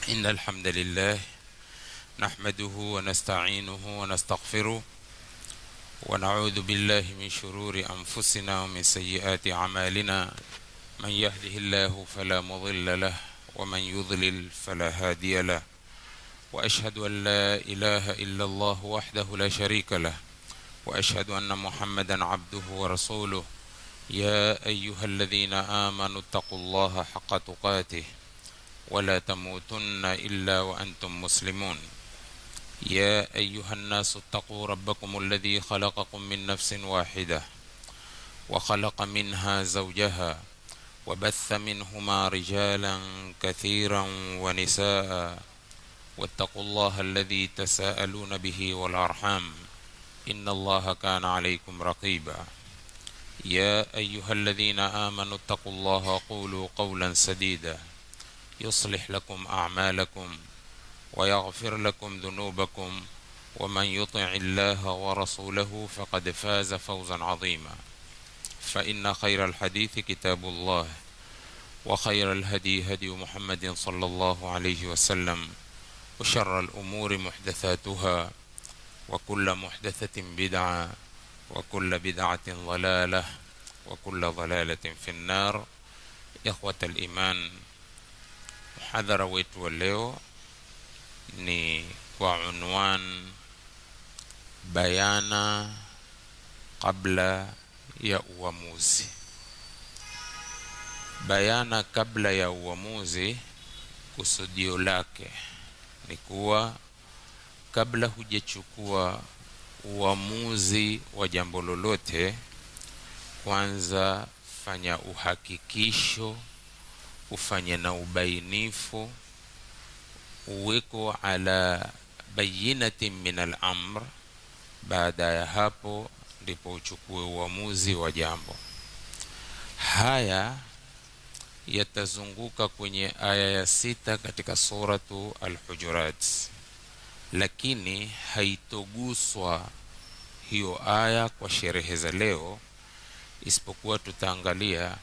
إن الحمد لله نحمده ونستعينه ونستغفره ونعوذ بالله من شرور أنفسنا ومن سيئات أعمالنا. من يهده الله فلا مضل له ومن يضلل فلا هادي له، وأشهد أن لا إله إلا الله وحده لا شريك له، وأشهد أن محمدا عبده ورسوله. يا أيها الذين آمنوا اتقوا الله حق تقاته ولا تموتن إلا وأنتم مسلمون. يا أيها الناس اتقوا ربكم الذي خلقكم من نفس واحدة وخلق منها زوجها وبث منهما رجالا كثيرا ونساء، واتقوا الله الذي تساءلون به والأرحام إن الله كان عليكم رقيبا. يا أيها الذين آمنوا اتقوا الله وقولوا قولا سديدا يصلح لكم أعمالكم ويغفر لكم ذنوبكم، ومن يطع الله ورسوله فقد فاز فوزا عظيما. فإن خير الحديث كتاب الله، وخير الهدي هدي محمد صلى الله عليه وسلم، وشر الأمور محدثاتها، وكل محدثة بدعة، وكل بدعة ضلالة، وكل ضلالة في النار. إخوة الإيمان, muhadhara wetu wa leo ni kwa unwan bayana kabla ya uamuzi. Bayana kabla ya uamuzi, kusudio lake ni kuwa kabla hujachukua uamuzi wa jambo lolote, kwanza fanya uhakikisho, ufanye na ubainifu, uweko ala bayinatin min al-amr. Baada ya hapo ndipo uchukue uamuzi wa jambo. Haya yatazunguka kwenye aya ya 6 katika suratu Al-Hujurat, lakini haitoguswa hiyo aya kwa sherehe za leo, isipokuwa tutaangalia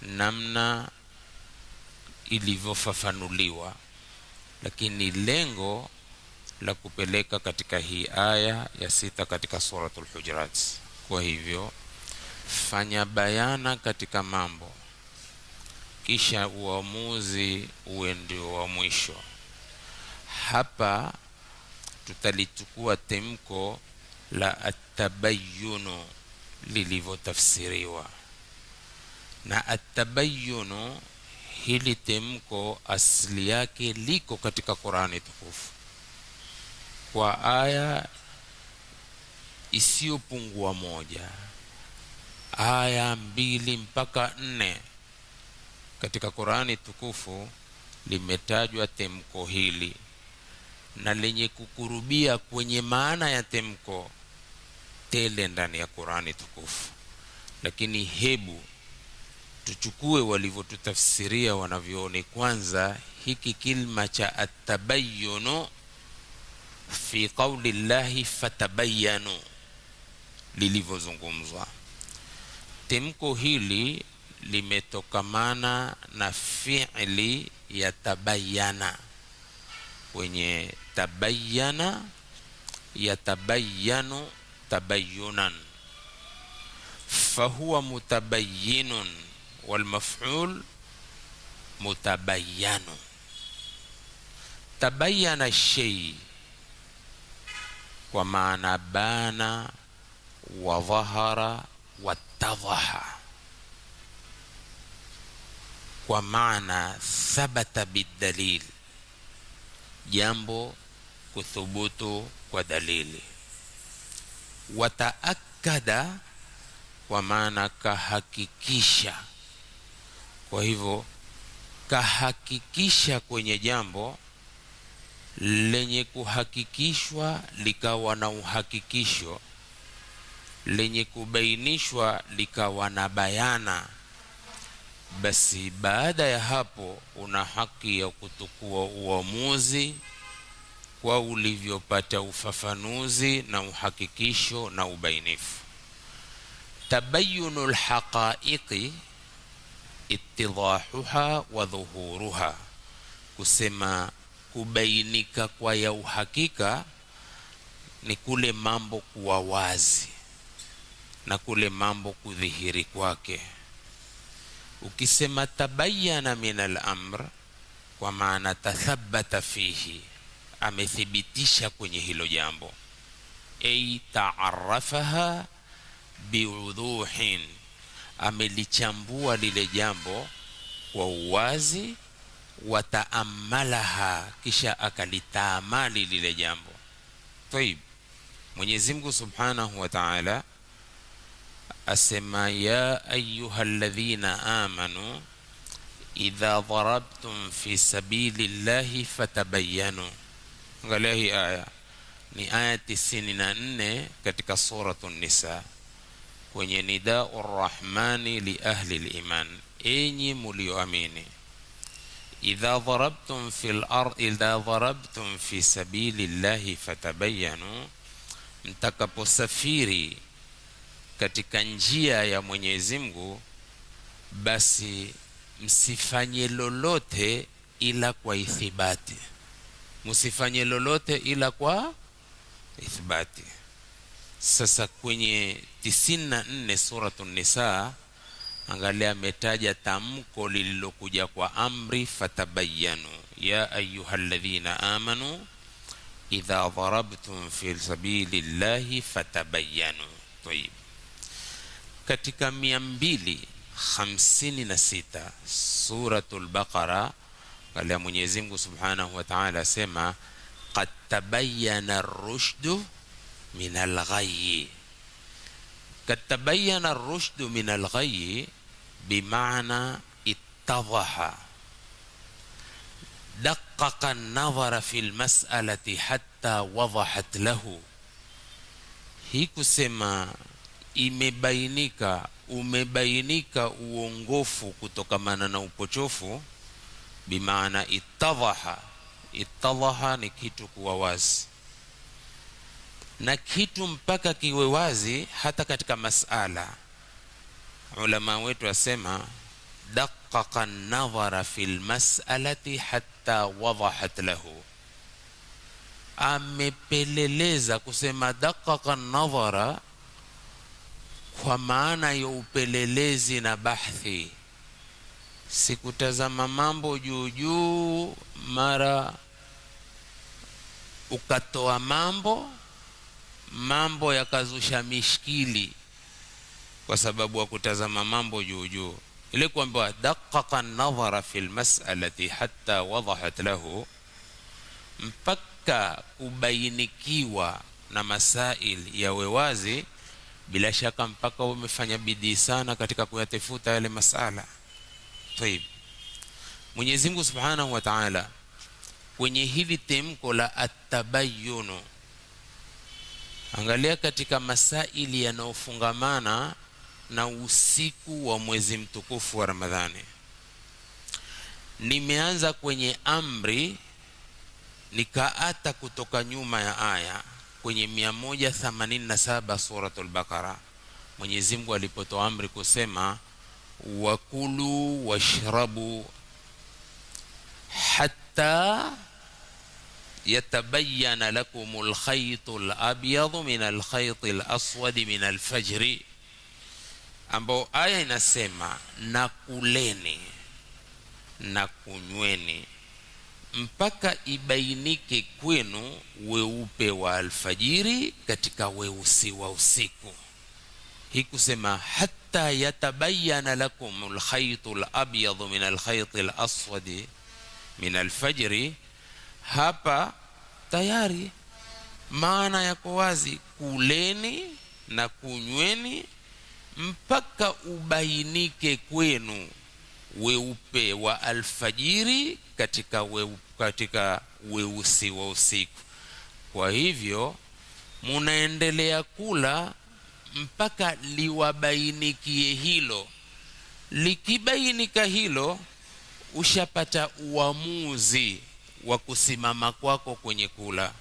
namna ilivyofafanuliwa, lakini lengo la kupeleka katika hii aya ya 6 katika suratul Hujurat. Kwa hivyo fanya bayana katika mambo, kisha uamuzi uwe ndio wa mwisho. Hapa tutalichukua temko la atabayunu lilivyotafsiriwa. Na atabayunu, hili temko asili yake liko katika Qur'ani tukufu kwa aya isiyopungua 1, aya 2 mpaka 4 katika Qur'ani tukufu limetajwa temko hili, na lenye kukurubia kwenye maana ya temko tele ndani ya Qur'ani tukufu. Lakini hebu tuchukue walivyotutafsiria wanavyooni. Kwanza hiki kilma cha atabayunu fi qawli llahi fatabayanu lilivyozungumzwa. Temko hili limetokamana na fi'li ya tabayana. Kwenye tabayana, yatabayanu tabayunan, fahuwa mutabayyinun والمفعول متبين. تبين الشيء ومعنى بان وظهر واتضح، ومعنى ثبت بالدليل، jambo kuthubutu kwa dalili. Wataakada, kwa maana kahakikisha. Kwa hivyo kahakikisha kwenye jambo lenye kuhakikishwa likawa na uhakikisho, lenye kubainishwa likawa na bayana, basi baada ya hapo una haki ya kutukua uamuzi kwa ulivyopata ufafanuzi na uhakikisho na ubainifu. Tabayyunul haqaiqi ittidahuha wa dhuhuruha, kusema kubainika kwa ya uhakika ni kule mambo kuwa wazi na kule mambo kudhihiri kwake. Ukisema tabayyana min al-amr, kwa maana tathabbata fihi, amethibitisha kwenye hilo jambo. Ay ta'arrafaha biwuduhin, amelichambua lile jambo kwa uwazi. Wataamalaha, kisha akalitaamali lile jambo. Tayib, Mwenyezi Mungu Subhanahu wa Ta'ala asema ya ayyuhalladhina amanu idha darabtum fi sabilillahi fatabayyanu. Angalia hii aya, ni aya 94 katika suratul Nisa, kwenye nidaur rahmani li ahli al-iman, enyi mulioamini. idha darabtum fi sabilillahi fatabayyanu, mtakaposafiri katika njia ya Mwenyezi Mungu, basi msifanye lolote ila kwa ithibati. Msifanye lolote ila kwa ithibati. Sasa kwenye 94 suratul Nisa, angalia ametaja tamko lililokuja kwa amri, fatabayyanu ya ayyuhalladhina amanu idha darabtum fi sabilillahi fatabayyanu. Tayib, katika 256 suratul Baqara, angalia Mwenyezi Mungu Subhanahu wa Ta'ala sema qad tabayyana ar-rushdu min al-ghayy. Qad tabayyana ar-rushdu min al-ghayy bimaana ittadhaha, daqqaqa an-nadhara fi al-mas'alati hatta wadahat lahu. Hii kusema umebainika uongofu kutokamana na upochofu, bimaana ittadhaha. Ittadhaha ni kitu kuwa wazi, na kitu mpaka kiwe wazi hata katika masala. Ulama wetu wasema daqqaqa an-nadhara fil mas'alati hatta wadahat lahu, amepeleleza. Kusema daqqaqa an-nadhara kwa maana ya upelelezi na bahthi, sikutazama mambo juu juu mara ukatoa mambo yakazusha mishkili kwa sababu wa kutazama mambo juu juu. Ile kwamba daqqaqa an-nadhara fil mas'alati hatta wadahat lahu, mpaka kubainikiwa na masail yawe wazi, bila shaka mpaka umefanya bidii sana katika kuyatafuta yale masala. Tayib, Mwenyezi Mungu Subhanahu wa Ta'ala kwenye hili temko la at-tabayyun, angalia katika masaili yanayofungamana na usiku wa mwezi mtukufu wa Ramadhani. Nimeanza kwenye amri, nikaata kutoka nyuma ya aya kwenye 187 suratul Baqara. Mwenyezi Mungu alipotoa amri kusema wakulu washrabu hatta yatabayyana lakumul khaytul abyadu minal khaytil aswadi minal fajri, ambao aya inasema na kuleni na kunyweni mpaka ibainike kwenu weupe wa alfajiri katika weusi wa usiku. Hii kusema hatta yatabayyana lakumul khaytul abyadu minal khaytil aswadi minal fajri, hapa tayari maana yako wazi, kuleni na kunyweni mpaka ubainike kwenu weupe wa alfajiri katika weusi wa usiku. Kwa hivyo munaendelea kula mpaka liwabainikie hilo. Likibainika hilo, ushapata uamuzi wa kusimama kwako kwenye kula.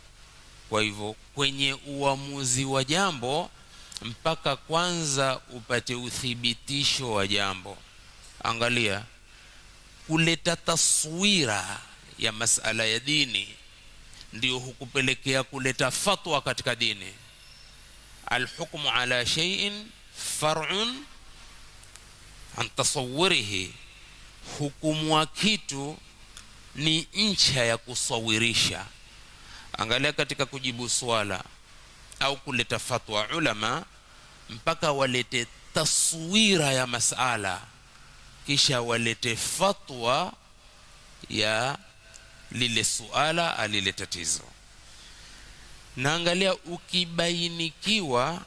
Kwa hivyo kwenye uamuzi wa jambo, mpaka kwanza upate uthibitisho wa jambo. Angalia kuleta taswira ya masala ya dini ndio hukupelekea kuleta fatwa katika dini. Alhukmu ala shay'in far'un an tasawwurihi, hukumu wa kitu ni ncha ya kusawirisha. Angalia katika kujibu swala au kuleta fatwa, ulama mpaka walete taswira ya masala kisha walete fatwa ya lile suala alile tatizo. Na angalia, ukibainikiwa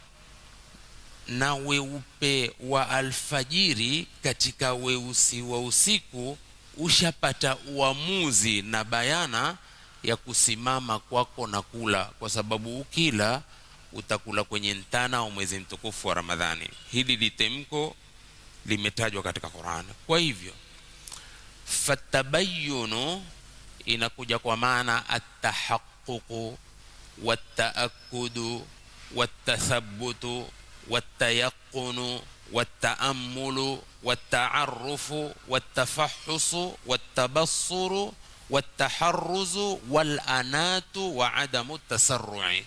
na weupe wa alfajiri katika weusi wa usiku, ushapata uamuzi na bayana ya kusimama kwako na kula, kwa sababu ukila utakula kwenye mtana au mwezi mtukufu wa Ramadhani. Hili litemko limetajwa katika Qur'an. Kwa hivyo fatabayyunu inakuja kwa maana at-tahaqquq wat-ta'akkud wat-tathabbut wat-tayaqqun wat-ta'ammul wat-ta'arruf wat-tafahhus wat-tabassur wat-taharruz wal-anat wa 'adamu at-tasarru'i.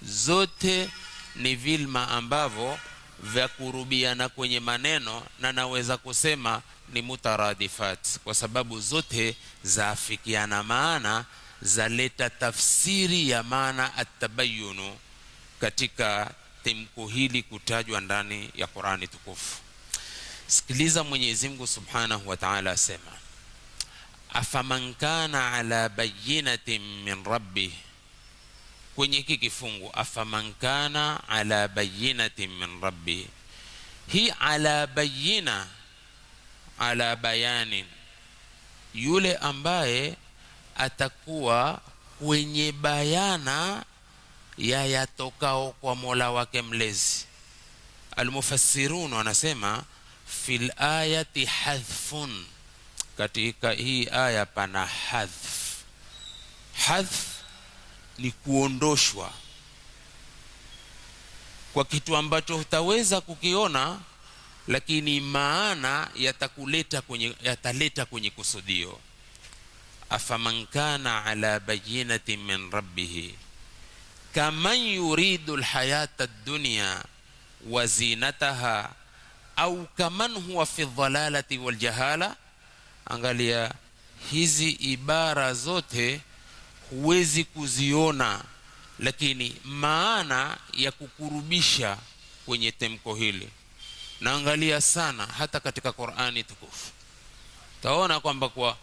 Zote ni vilma ambavyo vya kurubiana kwenye maneno, na naweza kusema ni mutaradifat, kwa sababu zote zaafikiana maana, zaleta tafsiri ya maana at-tabayyunu katika temko hili kutajwa ndani ya Qur'ani tukufu. Sikiliza Mwenyezi Mungu Subhanahu wa Ta'ala asema, afaman kana ala bayyinatin min rabbih. Kwenye hiki kifungu afaman kana ala bayyinatin min rabbih, hi ala bayyina, ala bayanin, yule ambaye atakuwa kwenye bayana ya yatokao kwa Mola wake mlezi. Almufassirun wanasema fil ayati hadhfun, katika hii aya pana hadhf. Hadhf ni kuondoshwa kwa kitu ambacho hutaweza kukiona, lakini maana yataleta kwenye kusudio. Afaman kana ala bayyinatin min rabbih kaman yuridu alhayata ad-dunya wa zinataha au kaman huwa fi dhalalati wal jahala. Angalia, hizi ibara zote huwezi kuziona, lakini maana ya kukurubisha kwenye temko hili. Na angalia sana hata katika Qur'ani tukufu, taona kwamba kwa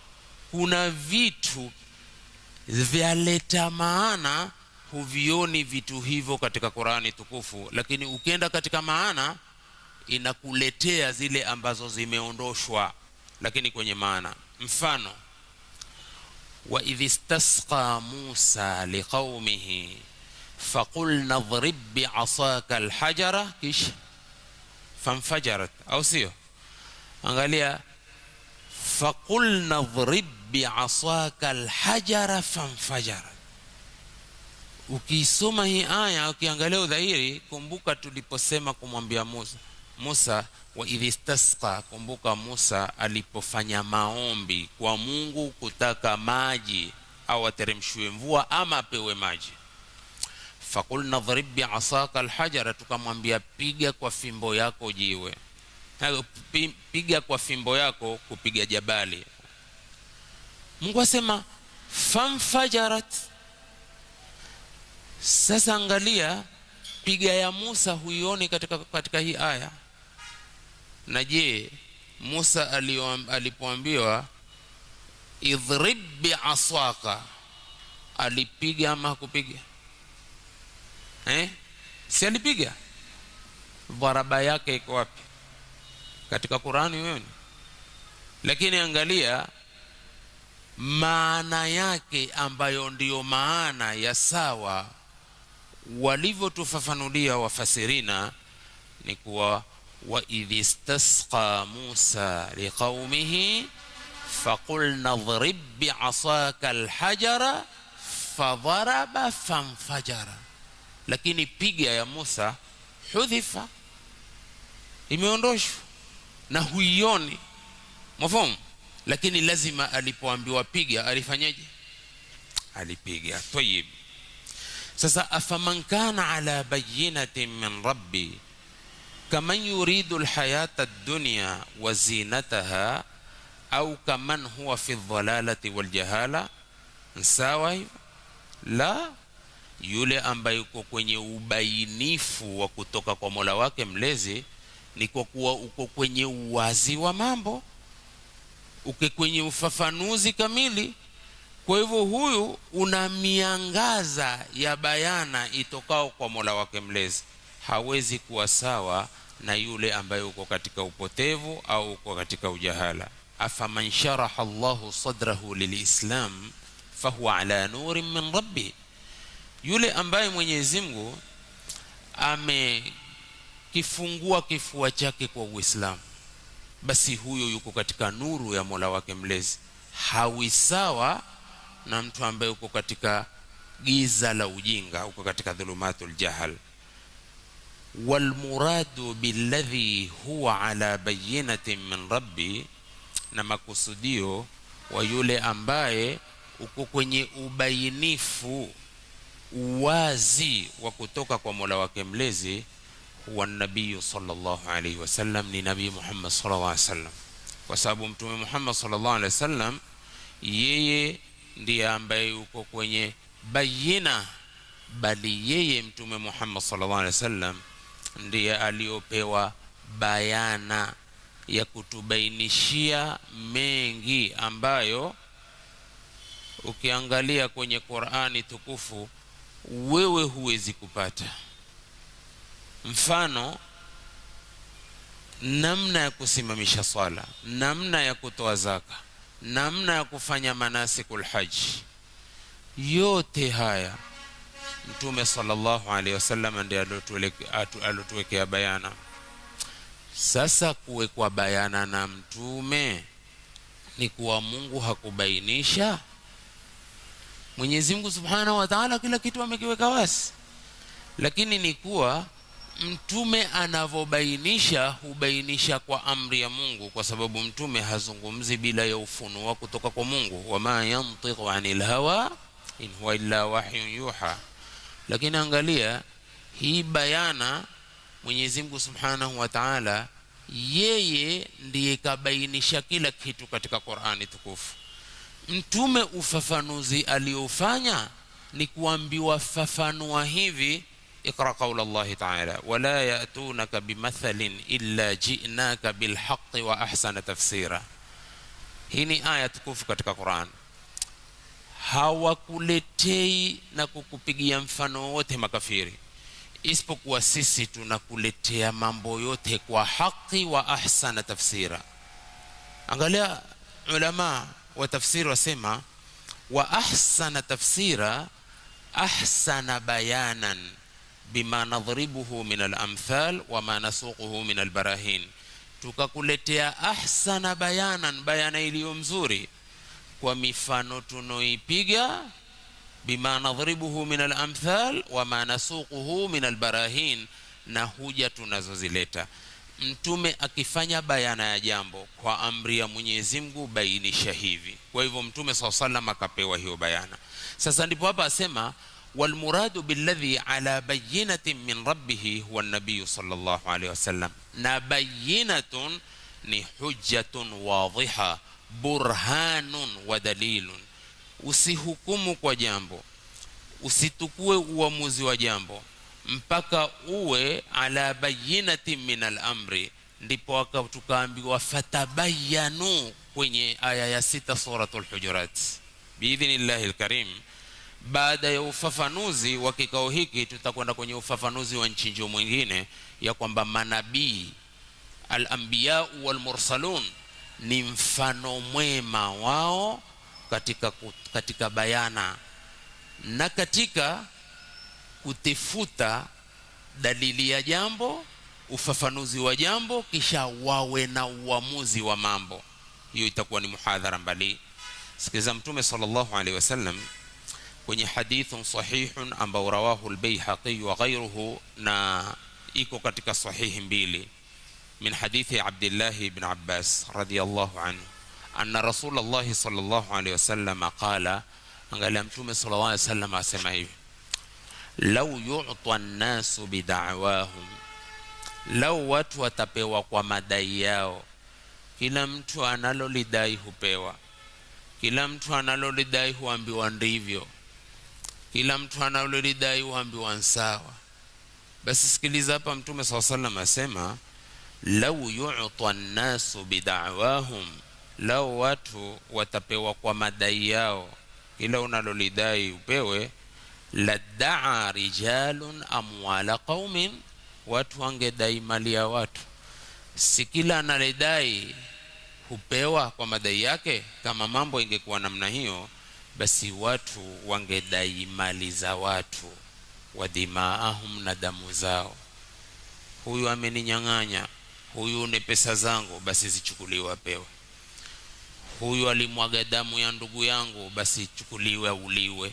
kuna vitu vyaleta maana, huvioni vitu hivyo katika Qur'ani tukufu, lakini ukienda katika maana inakuletea zile ambazo zimeondoshwa lakini kwenye maana. Mfano, wa idh istasqa Musa liqaumihi faqulna idhrib bi'asaka alhajara kisha fanfajarat, au sio? Angalia, faqulna idhrib bi'asaka alhajara fanfajarat. Ukisoma hii aya, ukiangalia udhahiri, kumbuka tuliposema kumwambia Musa wa idh istasqa, kumbuka Musa alipofanya maombi kwa Mungu kutaka maji au ateremshwe mvua ama apewe maji. Faqulna dhrib bi'asaka alhajara, tukamwambia piga kwa fimbo yako jiwe, piga kwa fimbo yako kupiga jabali. Mungu asema fanfajarat. Sasa angalia, piga ya Musa huioni katika hii aya. Na je, Musa alipoambiwa idhrib bi'asaka, alipiga ama hakupiga? Si alipiga? Dharaba yake iko wapi katika Qur'ani wewe? Lakini angalia maana yake, ambayo ndiyo maana ya sawa walivyotufafanulia wafasirina, ni kuwa wa idh istasqa Musa liqaumihi faqulna idhrib bi'asaka alhajara fadharaba fanfajara. Lakini piga ya Musa hudhifa, imeondoshwa na huioni. Mfahamu? lakini lazima alipoambiwa piga alifanyaje? Alipiga. Tayib, sasa afaman kana ala bayyinatin min rabbi kaman yuridu alhayata ad-dunya wa zinataha au kaman huwa fi dhalalati wal jahala, sawa? La, yule ambaye yuko kwenye ubainifu wa kutoka kwa Mola wake mlezi ni kwa kuwa uko kwenye uwazi wa mambo, uko kwenye ufafanuzi kamili. Kwa hivyo huyu una miangaza ya bayana itokao kwa Mola wake mlezi, hawezi kuwa sawa na yule ambaye uko katika upotevu au uko katika ujahala. Afaman sharaha Allahu sadrahu lilislam fahuwa ala nurin min rabbi, yule ambaye Mwenyezi Mungu amekifungua kifua chake kwa Uislamu, basi huyo yuko katika nuru ya Mola wake mlezi. Hawi sawa na mtu ambaye uko katika giza la ujinga, uko katika dhulumatul jahal. Wal muradu billadhi huwa ala bayyinatin min rabbi, na makusudio wa yule ambaye uko kwenye ubainifu, uwazi wa kutoka kwa Mola wake mlezi, huwa nabii sallallahu alayhi wasallam, ni Nabii Muhammad sallallahu alayhi wasallam. Kwa sababu Mtume Muhammad sallallahu alayhi wasallam yeye ndiye ambaye yuko kwenye bayina, bali yeye Mtume Muhammad sallallahu alayhi wasallam ndiye aliopewa bayana ya kutubainishia mengi ambayo ukiangalia kwenye Qur'ani tukufu wewe huwezi kupata. Mfano, namna ya kusimamisha swala, namna ya kutoa zaka, namna ya kufanya manasikul haji, yote haya Mtume sallallahu alaihi wasallam ndiye alotuwekea bayana. Sasa kuwekwa bayana na Mtume ni kuwa Mungu hakubainisha? Mwenyezi Mungu Subhanahu wa Ta'ala kila kitu amekiweka wazi, lakini ni kuwa Mtume anavobainisha hubainisha kwa amri ya Mungu, kwa sababu Mtume hazungumzi bila ya ufunuo kutoka kwa Mungu. Wama yantiqu anil hawa in huwa illa wahyun yuha. Lakini angalia hii bayana, Mwenyezi Mungu Subhanahu wa Ta'ala yeye ndiye kabainisha kila kitu katika Qur'ani tukufu. Mtume ufafanuzi aliofanya ni kuambiwa fafanua hivi, اقرأ قول الله تعالى ولا يأتونك بمثل إلا جئناك بالحق وأحسن تفسيرا. Hii ni aya tukufu katika Qur'an. Hawakuletei na kukupigia mfano wote makafiri, isipokuwa sisi tunakuletea mambo yote kwa haki wa ahsana tafsira. Angalia ulama wa tafsiri wasema wa ahsana tafsira ahsana bayanan bima nadhribuhu min al-amthal wa ma nasuquhu min al-barahin. Tukakuletea ahsana bayanan, bayana iliyo mzuri kwa mifano tunoipiga, bima nadhribuhu min al-amthal wa ma nasuquhu min al-barahin, na huja tunazozileta. Mtume akifanya bayana ya jambo kwa amri ya Mwenyezi Mungu, bainisha hivi. Kwa hivyo Mtume sallallahu alayhi wasallam akapewa hiyo bayana. Sasa ndipo hapa asema wal muradu billadhi ala bayyinatin min rabbih huwa an-nabiy sallallahu alayhi wasallam, na bayyinatun ni hujjatun wadhiha burhanun wa dalilun. Usihukumu kwa jambo, usitukue uamuzi wa jambo mpaka uwe ala bayyinatin min al-amri, ndipo tukaambiwa fatabayanu kwenye aya ya 6 suratul Hujurat. Biidhnillahi al-karim, baada ya ufafanuzi wa kikao hiki tutakwenda kwenye ufafanuzi wa nchinjo mwingine ya kwamba manabii al-anbiya wal mursalun ni mfano mwema wao katika bayana na katika kutifuta dalili ya jambo, ufafanuzi wa jambo, kisha wawe na uamuzi wa mambo. Hiyo itakuwa ni muhadhara mbali. Sikiza Mtume sallallahu alaihi wasallam kwenye hadithun sahihun ambao rawahu al-Baihaqi wa ghayruhu, na iko katika sahihi mbili, min hadithi Abdullah ibn Abbas radiyallahu anhu anna Rasulullah sallallahu alaihi wasallam qala, angalia mtume sallallahu alaihi wasallam asema hivi: law yu'ta an-nasu bida'wahum, lau watu watapewa kwa madai yao. Kila mtu analolidai hupewa, kila mtu analolidai huambiwa ndivyo, kila mtu analolidai huambiwa sawa. Basi sikiliza hapa, mtume sallallahu alaihi wasallam asema lau yu'ta an-nasu bida'wahum, lau watu watapewa kwa madai yao, kila unalolidai upewe, ladda'a rijalun amwala qaumin, watu wangedai mali ya watu. Si kila analidai hupewa kwa madai yake. Kama mambo ingekuwa namna hiyo, basi watu wangedai mali za watu, wa dimaahum, na damu zao. Huyu ameninyang'anya, huyu ni pesa zangu, basi zichukuliwe apewe. Huyu alimwaga damu ya ndugu yangu, basi chukuliwe uliwe.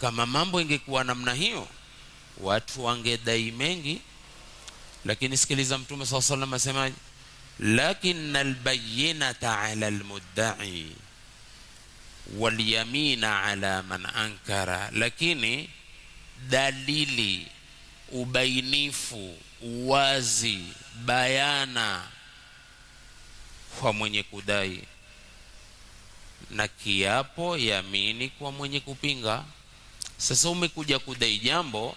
Kama mambo ingekuwa namna hiyo, watu wangedai mengi. Lakini sikiliza mtume sallallahu alaihi wasallam asemaje: lakinna albayyinata ala almudda'i walyamina ala man ankara, lakini dalili, ubainifu, uwazi, bayana kwa mwenye kudai, na kiapo, yamini kwa mwenye kupinga. Sasa umekuja kudai jambo,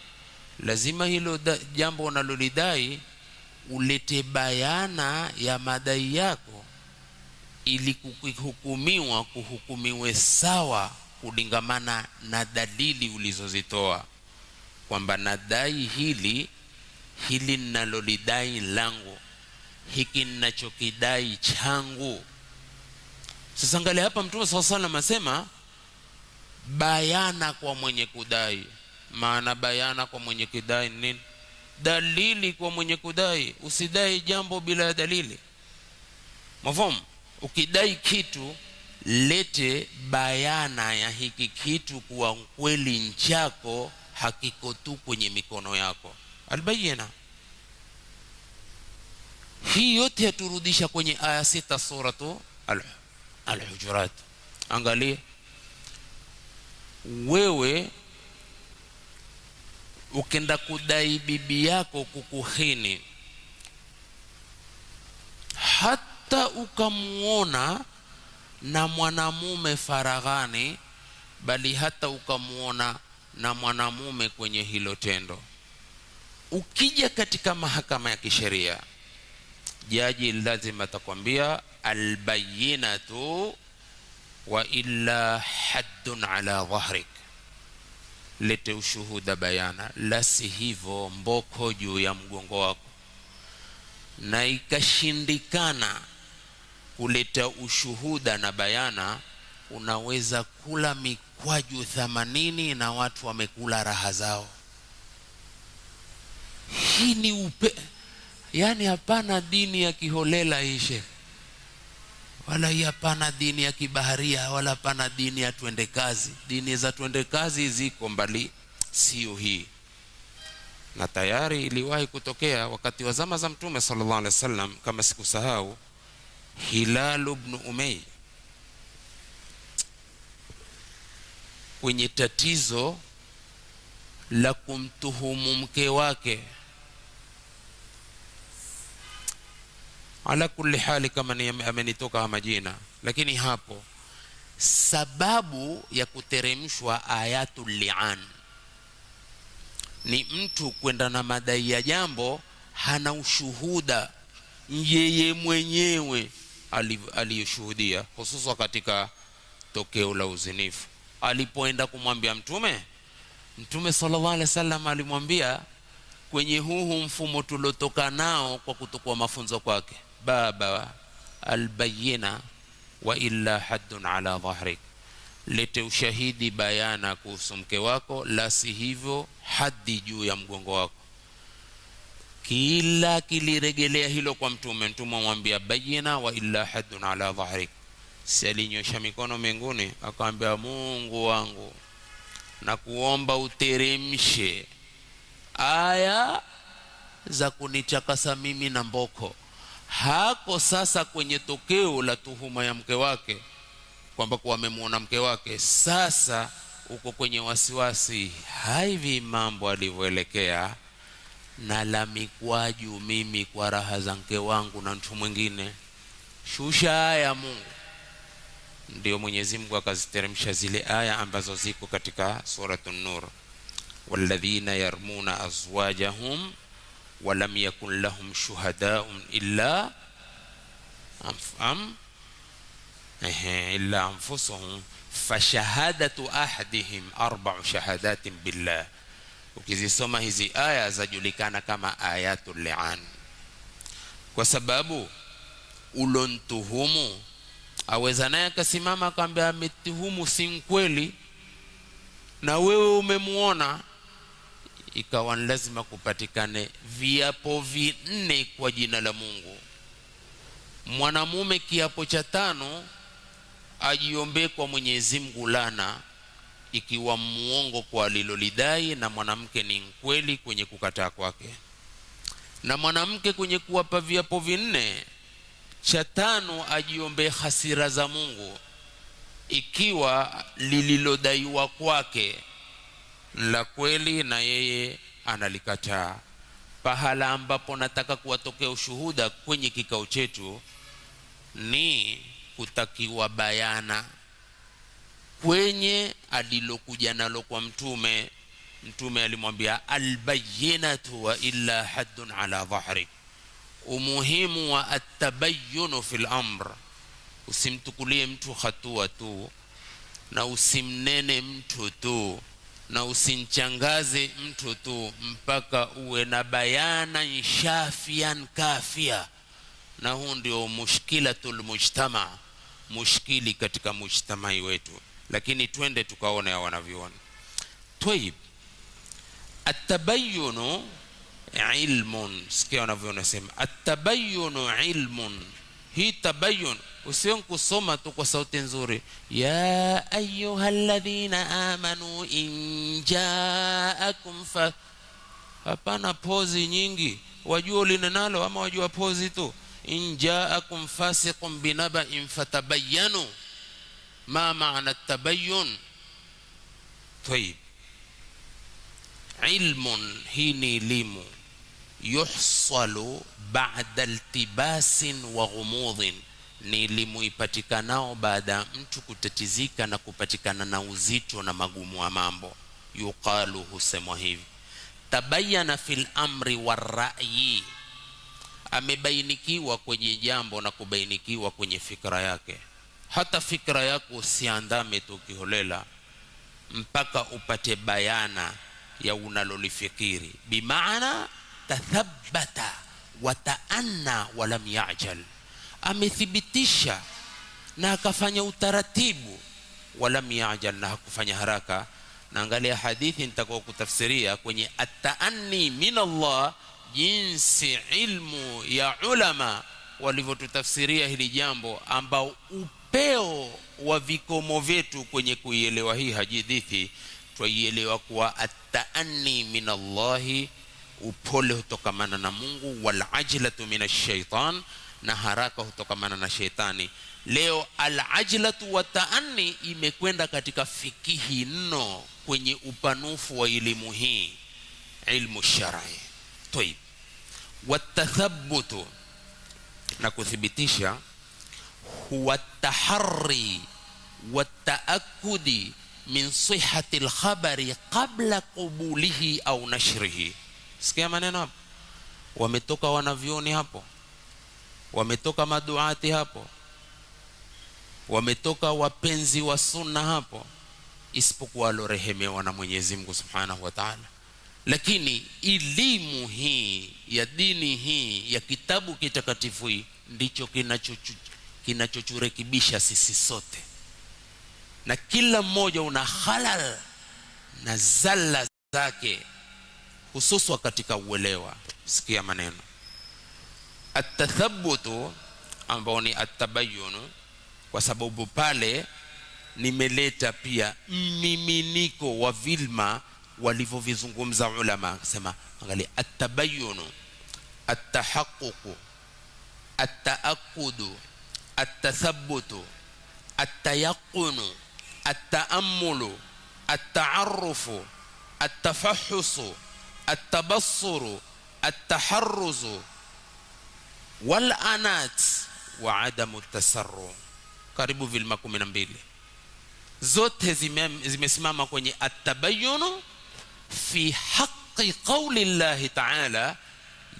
lazima hilo jambo unalolidai ulete bayana ya madai yako, ili kuhukumiwe sawa kulingamana na dalili ulizozitoa, kwamba nadai hili ninalolidai langu, hiki ninachokidai changu. Sasa angalia hapa, mtume sallallahu alaihi wasallam asema bayana kwa mwenye kudai. Maana bayana kwa mwenye kudai nini? Dalili kwa mwenye kudai. Usidai jambo bila dalili. Mfahamu? Ukidai kitu, lete bayana ya hiki kitu kuwa kweli nchako, hakiko tu kwenye mikono yako. Albayina. Hii yote yaturudisha kwenye aya 6 suratu Al-Hujurat. Angalia, wewe ukenda kudai bibi yako kukuhini, hata ukamuona na mwanamume faraghani, bali hata ukamuona na mwanamume kwenye hilo tendo, ukija katika mahakama ya kisheria, jaji lazima atakwambia albayinatu wa illa haddun ala dhahrik, lete ushuhuda bayana, la si hivyo mboko juu ya mgongo wako. Na ikashindikana kuleta ushuhuda na bayana, unaweza kula mikwaju 80 na watu wamekula raha zao. Hii ni yani hapana dini ya kiholela ishe, wala hapana dini ya kibaharia, wala hapana dini ya twende kazi. Dini za twende kazi ziko mbali, sio hii. Na tayari iliwahi kutokea wakati wa zama za mtume sallallahu alaihi wasallam, kama sikusahau, Hilal ibn Umayy kwenye tatizo la kumtuhumu mke wake. Ala kulli hali, kama ni amenitoka majina, lakini hapo sababu ya kuteremshwa ayatul li'an ni mtu kwenda na madai ya jambo, hana ushuhuda, yeye mwenyewe aliyoshuhudia, hususan katika tokeo la uzinifu. Alipoenda kumwambia mtume sallallahu alaihi wasallam alimwambia, kwenye huu mfumo tulotoka nao kwa kutokuwa mafunzo kwake, baba albayina wa illa haddun ala dhahrik, lete ushahidi bayana kuhusu mke wako, la si hivyo hadi juu ya mgongo wako. Kila kiliregelea hilo kwa mtume amwambia bayina wa illa haddun ala dhahrik. Si alinyosha mikono mbinguni akamwambia, Mungu wangu, na kuomba uteremshe aya za kunichakasa mimi na mboko, hako sasa kwenye tokeo la tuhuma ya mke wake kwamba kwa amemuona mke wake, sasa uko kwenye wasiwasi, hivi mambo alivyoelekea na la mikwaju mimi kwa raha za mke wangu na mtu mwingine. Shusha aya Mungu. Ndio Mwenyezi Mungu akaziteremsha zile aya ambazo ziko katika suratul Nur, walladhina yarmuna azwajahum wa lam yakun lahum shuhadaun illa illa anfusuhum fashahadatu ahadihim 4 shahadatin billah. Ukizisoma hizi aya zajulikana kama ayatul li'an, kwa sababu ulontuhumu aweza naye akasimama akamwambia ametuhumu si kweli na wewe umemuona, ikawa lazima kupatikane viapo 4 kwa jina la Mungu. Mwanamume kiapo cha 5 ajiombe kwa Mwenyezi Mungu lana ikiwa muongo kwa alilolidai, na mwanamke ni mkweli kwenye kukataa kwake. Na mwanamke kwenye kuwapa viapo 4 cha 5 ajiombe hasira za Mungu ikiwa lililodaiwa kwake la kweli na yeye analikataa. Pahala ambapo nataka kuwatokea ushuhuda kwenye kikao chetu ni kutakiwa bayana kwenye alilokuja nalo kwa mtume. Mtume alimwambia albayyinatu wa illa haddun ala dhahri. Umuhimu wa atabayyunu fil amr, usimtukulie mtu hatua tu na usimnene mtu tu na usinchangaze mtu tu, mpaka uwe na bayana shafian kafia. Na huu ndio mushkilatul mujtama, mushkili katika mujtamai wetu. Lakini twende tukaone hao wanavyoona. Tayib, atabayyunu ilmun. Sikia wanavyoona, sema atabayyunu ilmun. Hii tabayyun usione kusoma tu kwa sauti nzuri, ya ayyuhalladhina amanu in ja'akum fa. Hapana pozi nyingi, wajua linenalo ama wajua pozi tu. In ja'akum fasiqun binaba'in fatabayyanu. ما معنى التبين؟ طيب، علم هيني ليمو يحصل بعد التباس وغموض. Ni elimu ipatikanao baada ya mtu kutatizika na kupatikana na uzito na magumu wa mambo. Yuqalu, husemwa hivi, tabayana fil amri warra'yi. Amebainikiwa kwenye jambo na kubainikiwa kwenye fikra yake. Hata fikra yako usiandame tu kiholela mpaka upate bayana ya unalolifikiri. Bimaana tathabbata wa ta'anna wa lam ya'jal. Amethibitisha na akafanya utaratibu, wa lam ya'jal, na hakufanya haraka. Na angalia hadithi nitakao kutafsiria kwenye at-ta'anni min Allah, jinsi ilmu ya ulama walivyotutafsiria hili jambo, ambao upeo wa vikomo vyetu kwenye kuielewa hii hadithi. Twaielewa kuwa at-ta'anni min Allahi, upole hutokamana na Mungu, wal ajlatu min ash-shaytan, na haraka hutokamana na shetani. Leo al-ajlatu wa ta'anni imekwenda katika fikihi nno kwenye upanufu wa elimu hii, ilmu shar'i. Tayib, watathabbutu, na kuthibitisha, huwa taharri wa taakudi min sihhati al-khabari qabla qubulihi au nashrihi. Sikia maneno hapo, wametoka wanavyoni hapo, wametoka maduati hapo, wametoka wapenzi wa sunna hapo, isipokuwa alorehemewa na Mwenyezi Mungu Subhanahu wa Ta'ala. Lakini elimu hii ya dini hii ya kitabu kitakatifu hii ndicho kinachoturekebisha sisi sote, na kila mmoja una halal na zalla zake, hususa katika uelewa. Sikia maneno at-tathabbutu, ambao ni at-tabayyun, kwa sababu pale nimeleta pia mmiminiko wa vilma walivyovizungumza ulama. Akasema angalia, at-tabayyun, at-tahaqquq, at-ta'akkudu, at-tathabbutu, at-tayaqqunu, at-ta'ammulu, at-ta'arrufu, at-tafahhusu, at-tabassuru, at-taharruzu, wal-anat wa adamu at-tasarru. Karibu vilma 12 zote zimesimama kwenye at-tabayyunu fi haqqi qawli Allah ta'ala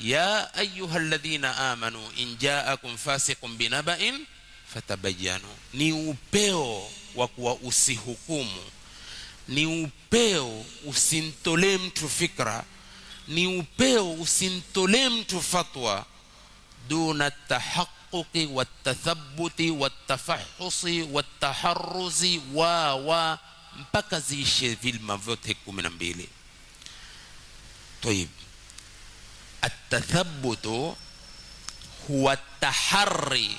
ya ayyuhalladhina amanu in ja'akum fasiqun binaba'in fatabayyanu. Ni upeo wa kuwa usihukumu, ni upeo usintolee mtu fikra, ni upeo usintolee mtu fatwa duna tahaqquqi watathabbuti watafahhusi wataharruzi wa mpaka ziishe vilma vyote 12. Tayib, at-tathabbutu huwa taharri.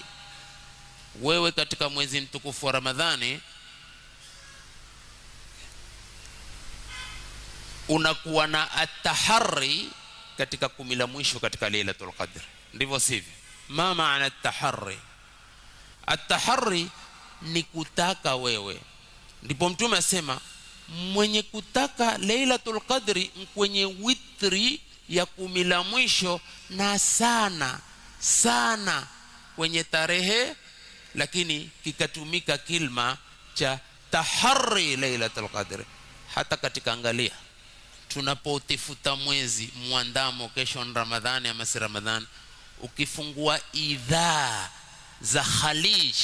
Wewe katika mwezi mtukufu wa Ramadhani unakuwa na at-taharri katika 10 la mwisho katika Lailatul Qadr, ndivyo sivyo? Ma maana at-taharri? At-taharri ni kutaka wewe. Ndipo Mtume asema mwenye kutaka Lailatul Qadri kwenye witri ya 10 la mwisho na sana sana kwenye tarehe, lakini kikatumika kilma cha taharri Lailatul Qadri. Hata katika angalia tunapotifuta mwezi muandamo kesho ni Ramadhani ama si Ramadhani, ukifungua idhaa za Khalij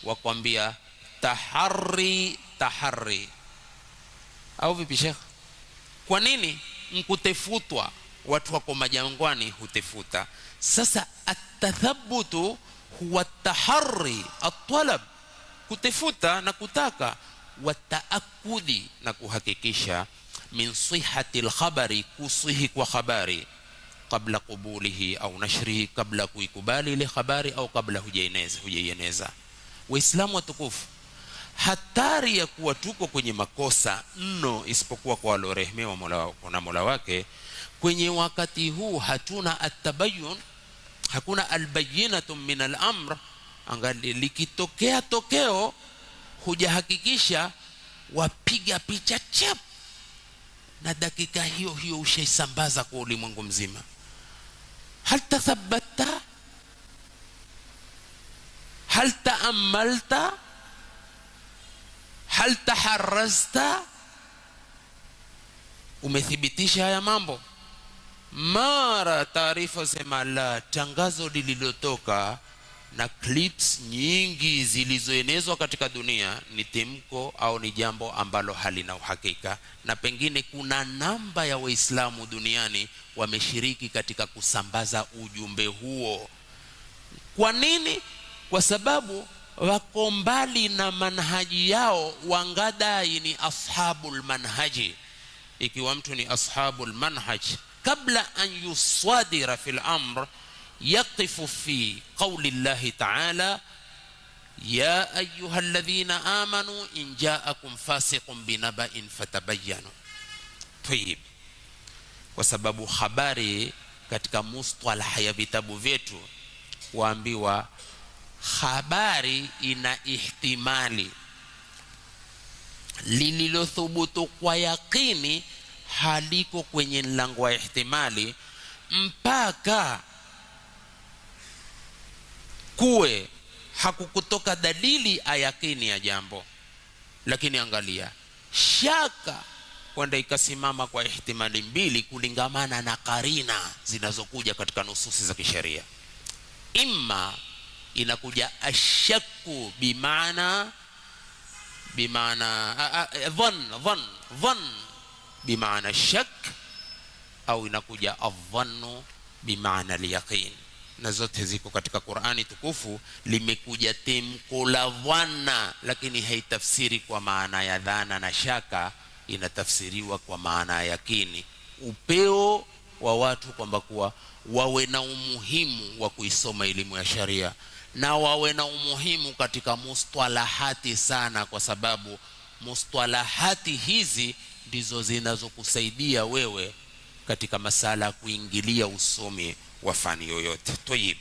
wakwambia taharri taharri, au vipi Sheikh? Kwa nini? Mkutefutwa watu wako majangwani hutefuta. Sasa at-tathabbutu huwa taharri, at-talab, kutefuta na kutaka, wa taakudi, na kuhakikisha min sihhati al-khabari, kusihi kwa habari, kabla kubulihi au nashrihi, kabla kuikubali ile habari au kabla hujaieneza. Waislamu watukufu, hatari ya kuwa tuko kwenye makosa mno isipokuwa kwa waliorehemewa Mola wake. Kwenye wakati huu hatuna at-tabayyun, hakuna al-bayyinatu min al-amr. Angali likitokea tokeo hujahakikisha, wapiga picha chap na dakika hiyo hiyo ushaisambaza kwa ulimwengu mzima. Hal tathabbata, hal ta'ammalta, hal taharrazta? Umethibitisha haya mambo? Mara taarifa sema la, tangazo lililotoka na clips nyingi zilizoenezwa katika dunia ni temko au ni jambo ambalo halina uhakika, na pengine kuna namba ya Waislamu duniani wameshiriki katika kusambaza ujumbe huo. Kwa nini? Kwa sababu wako mbali na manhaji yao, wangadai ni ashabul manhaji. Ikiwa mtu ni ashabul manhaj, kabla an yuswadira fil amr yaqifu fi qawli Allah ta'ala ya ayyuhalladhina amanu in ja'akum fasiqun binaba'in fatabayyanu. Tayib, kwa sababu habari katika mustalah ya vitabu vyetu waambiwa habari ina ihtimali, lililothubutu kwa yakini haliko kwenye mlango wa ihtimali mpaka kuwe hakukutoka dalili ayakini ya jambo. Lakini angalia, shaka kwenda ikasimama kwa ihtimali mbili kulingamana na karina zinazokuja katika nususi za kisheria. Imma inakuja ashakku bimaana dhann bimaana shak, au inakuja adhannu bimaana al-yaqin. Na zote ziko katika Qur'ani tukufu. Limekuja temko la dhanna, lakini haitafsiri kwa maana ya dhana na shaka, inatafsiriwa kwa maana ya yakini. Upeo wa watu kwamba kuwa wawe na umuhimu wa kuisoma elimu ya sharia, na wawe na umuhimu katika mustalahati sana, kwa sababu mustalahati hizi ndizo zinazokusaidia wewe katika masala kuingilia usomi wa fani yoyote. Tayib,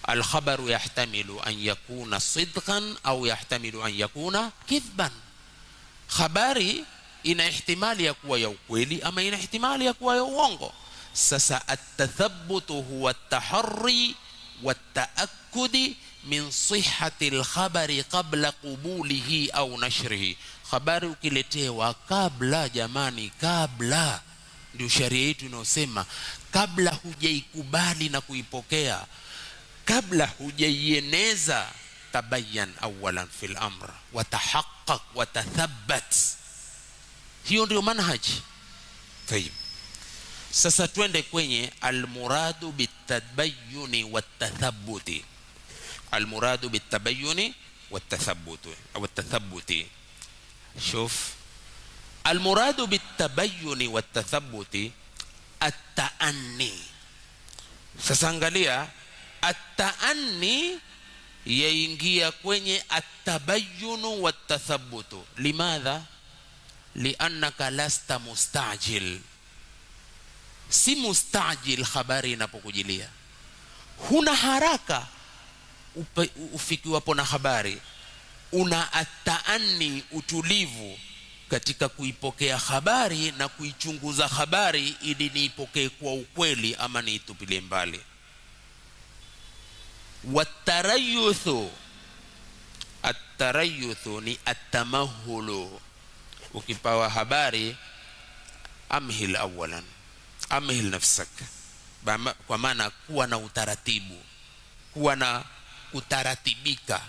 Alkhabaru yahtamilu an yakuna sidqan au yahtamilu an yakuna kidhban. Habari ina ihtimali ya kuwa ya ukweli ama ina ihtimali ya kuwa ya uongo. Sasa at-tathabbutu huwa at-taharri wat-ta'akkudi min sihhati al-khabari qabla qubulihi au nashrihi. Habari ukiletewa kabla, jamani, kabla, ndio sharia yetu inayosema kabla hujaikubali na kuipokea, kabla hujaieneza, tabayyan awalan fil amr wa tahaqqaq wa tathabbat. Hiyo ndio manhaji. Tayeb, sasa twende kwenye almuradu bitabayyuni watathabbuti. Almuradu bitabayyuni watathabbuti au watathabbuti. Shuf, almuradu bitabayyuni watathabbuti at-ta'anni. Sasa angalia, at-ta'anni yaingia kwenye at-tabayyunu watathabbutu. Limadha? Liannaka lasta mustajil. Si mustajil habari inapokujilia, huna haraka ufikiwapo na habari. Una ataani, utulivu katika kuipokea habari na kuichunguza habari ili niipokee kwa ukweli ama niitupilie mbali. Watarayuthu, atarayuthu ni atamahulu. Ukipawa habari, amhil awalan, amhil nafsak, kwa maana kuwa na utaratibu, kuwa na utaratibika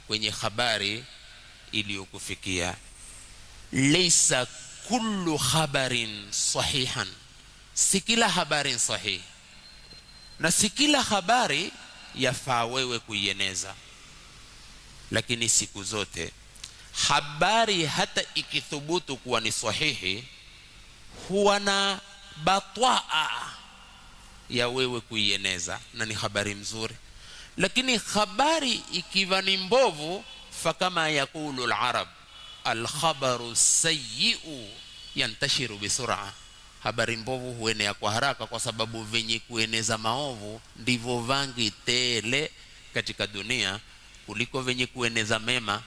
kwenye habari iliyokufikia. Laysa kullu khabarin sahihan, si kila habari sahihi na si kila habari yafaa wewe kuieneza. Lakini siku zote habari hata ikithubutu kuwa ni sahihi, huwa na batwaa ya wewe kuieneza na ni habari mzuri. Lakini habari ikiwa ni mbovu, fakama yakulu al-arab, al-khabaru sayyi'u yantashiru bisur'a. Habari mbovu huenea kwa haraka, kwa sababu venye kueneza maovu ndivyo vangi tele katika dunia kuliko venye kueneza mema.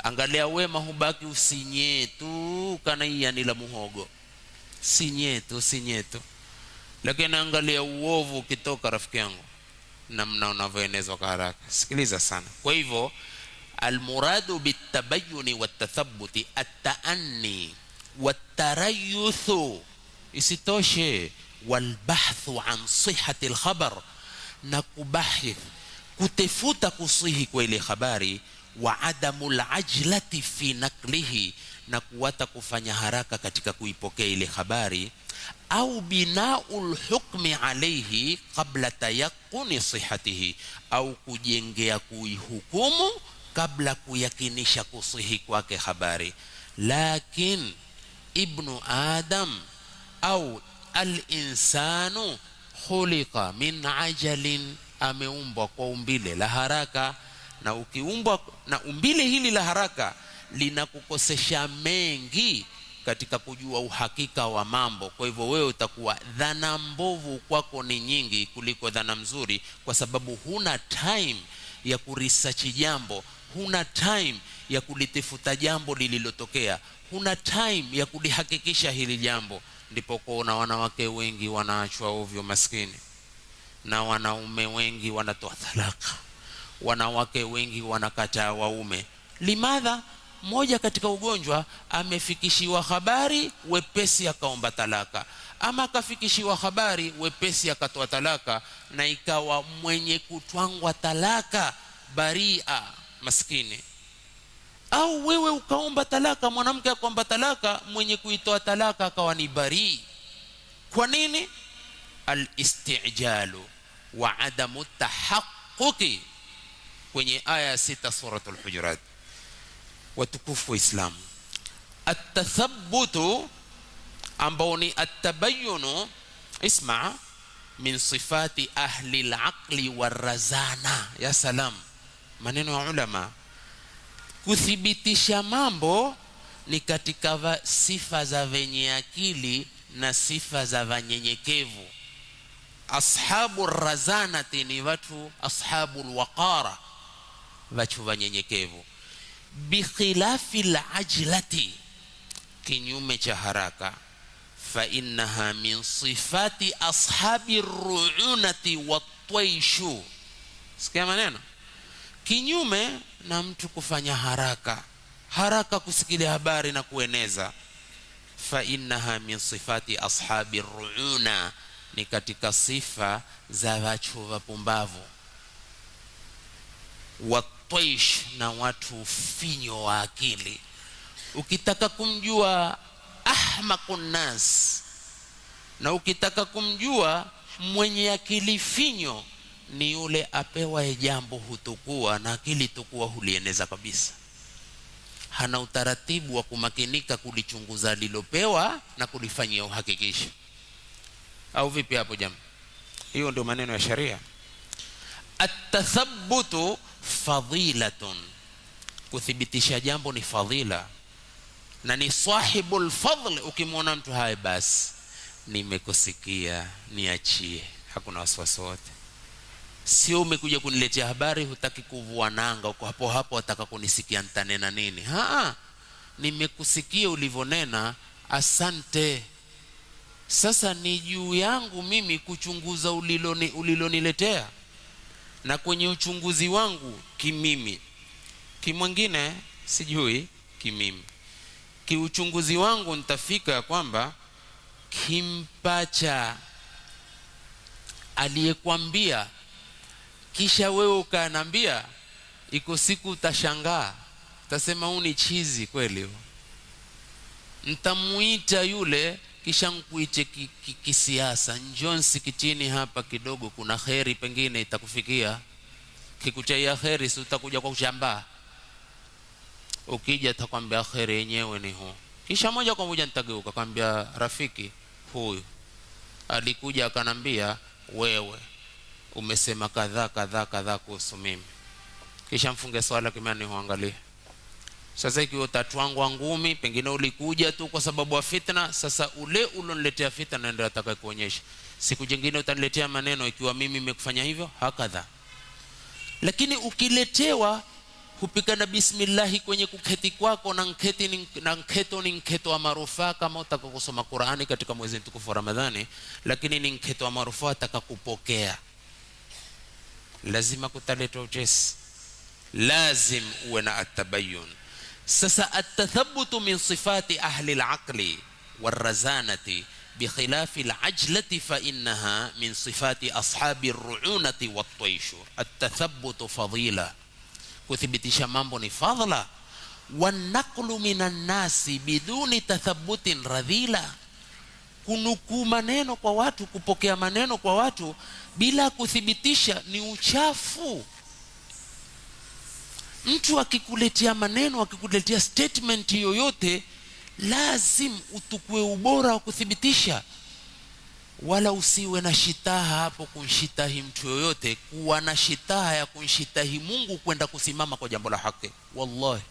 Angalia, wema hubaki usinyetu kana iyani la muhogo, sinyetu. Lakini angalia uovu ukitoka, rafiki yangu, namna unavyoenezwa kwa haraka. Sikiliza sana. Kwa hivyo almuradu bitabayyuni watathabbuti at-ta'anni watarayuthu. Isitoshe, walbahthu an sihhati al-khabar, na kubahith, kutefuta kusihi kwa ile habari, wa adamul ajlati fi naklihi, na kuwata kufanya haraka katika kuipokea ile habari, au binaul hukmi alayhi qabla tayaqquni sihhatihi, au kujengea kuihukumu kabla kuyakinisha kusihi kwake habari. Lakin ibnu adam au al-insanu khuliqa min ajalin, ameumbwa kwa umbile la haraka, na ukiumbwa na umbile hili la haraka linakukosesha mengi katika kujua uhakika wa mambo. Kwa hivyo wewe utakuwa dhana mbovu kwako ni nyingi kuliko dhana mzuri, kwa sababu huna time ya kuresearch jambo, huna time ya kulitafuta jambo lililotokea, huna time ya kulihakikisha hili jambo. Ndipo kuona wanawake wengi wanaachwa ovyo maskini, na wanaume wengi wanatoa talaka, wanawake wengi wanakataa waume. Limadha? Moja katika ugonjwa, amefikishiwa habari wepesi akaomba talaka, ama akafikishiwa habari wepesi akatoa talaka, na ikawa mwenye kutwangwa talaka baria, maskini. Au wewe ukaomba talaka, mwanamke akaomba talaka, mwenye kuitoa talaka akawa ni bari. Kwa nini? Al-isti'jalu wa adamu tahaqquqi, kwenye aya 6 suratul Hujurat. Watukufu wa Islam, at-tathabbutu ambao ni at-tabayyunu, isma, min sifati ahli al-aqli war-razana. Ya salam, maneno ya ulama. Kuthibitisha mambo ni katika sifa za wenye akili na sifa za wanyenyekevu. Ashabu razanati ni watu ashabu waqara, watu wanyenyekevu. Bikhilafi al-ajlati, kinyume cha haraka. Fa innaha min sifati ashabi ru'unati wat-taishu. Sikia maneno, kinyume na mtu kufanya haraka kusikilia habari na kueneza. Fa innaha min sifati ashabi ru'una, ni katika sifa za watu wapumbavu. Wat-taish, na watu finyo wa akili. Ukitaka kumjua ahmaqun nas, na ukitaka kumjua mwenye akili finyo, ni yule apewa jambo hutukua na akili tukua hulieneza kabisa. Hana utaratibu wa kumakinika kulichunguza lilopewa na kulifanyia uhakikisho. Au vipi hapo jamaa? Hiyo ndio maneno ya sharia. At-tathabbutu fadilatun, kuthibitisha jambo ni fadhila na ni sahibul fadl. Ukimwona mtu hai, basi nimekusikia, niachie, hakuna wasiwasi wote. Sio umekuja kuniletea habari hutaki kuvua nanga, uko hapo hapo ataka kunisikia nitanena nini. Nimekusikia ulivonena, asante. Sasa ni juu yangu mimi kuchunguza uliloniletea, na kwenye uchunguzi wangu kimimi, kimwingine sijui, kimimi kiuchunguzi wangu nitafika kwamba kimpacha aliyekwambia, kisha wewe ukanambia, iko siku utashangaa, utasema huu ni chizi kweli. Nitamuita yule, kisha nkuite kisiasa, njoo msikitini hapa kidogo, kuna kheri pengine itakufikia. Kikuchaia kheri, si utakuja kwa kushamba. Ukija atakwambia kheri yenyewe ni huu, kisha moja kwa moja nitageuka kwambia, rafiki huyu alikuja akanambia wewe umesema kadhaa kuhusu mimi, kisha mfunge swala kimani huangalie. Sasa ikiwa tatwangwa ngumi, pengine ulikuja tu kwa sababu ya fitna. Sasa ule uloniletea fitna ndio atakaye kuonyesha. Siku nyingine utaniletea maneno ikiwa mimi nimekufanya hivyo hakadha. Lakini ukiletewa kupika na bismillah kwenye kuketi kwako, na nketo ni nketo wa marufaa, kama utaka kusoma Qur'ani katika mwezi mtukufu wa Ramadhani, lakini ni nketo wa marufaa ataka kupokea, lazima kutaleta uchesi, lazim uwe na atabayun. Sasa at-tathabbutu min sifati ahli al-aqli war-razanati bikhilafi al-ajlati fa innaha min sifati ashabi ar-ru'unati wat-taishu. At-tathabbutu fadila, kuthibitisha mambo ni fadhila. Wanaqlu minan nasi biduni tathabbutin radhila, kunukuu maneno kwa watu, kupokea maneno kwa watu bila kuthibitisha ni uchafu. Mtu akikuletea maneno, akikuletea statement yoyote, lazim utukue ubora wa kuthibitisha, wala usiwe na shitaha hapo kunshitahi mtu yoyote. Kuwa na shitaha ya kunshitahi Mungu kwenda kusimama kwa jambo la haki, wallahi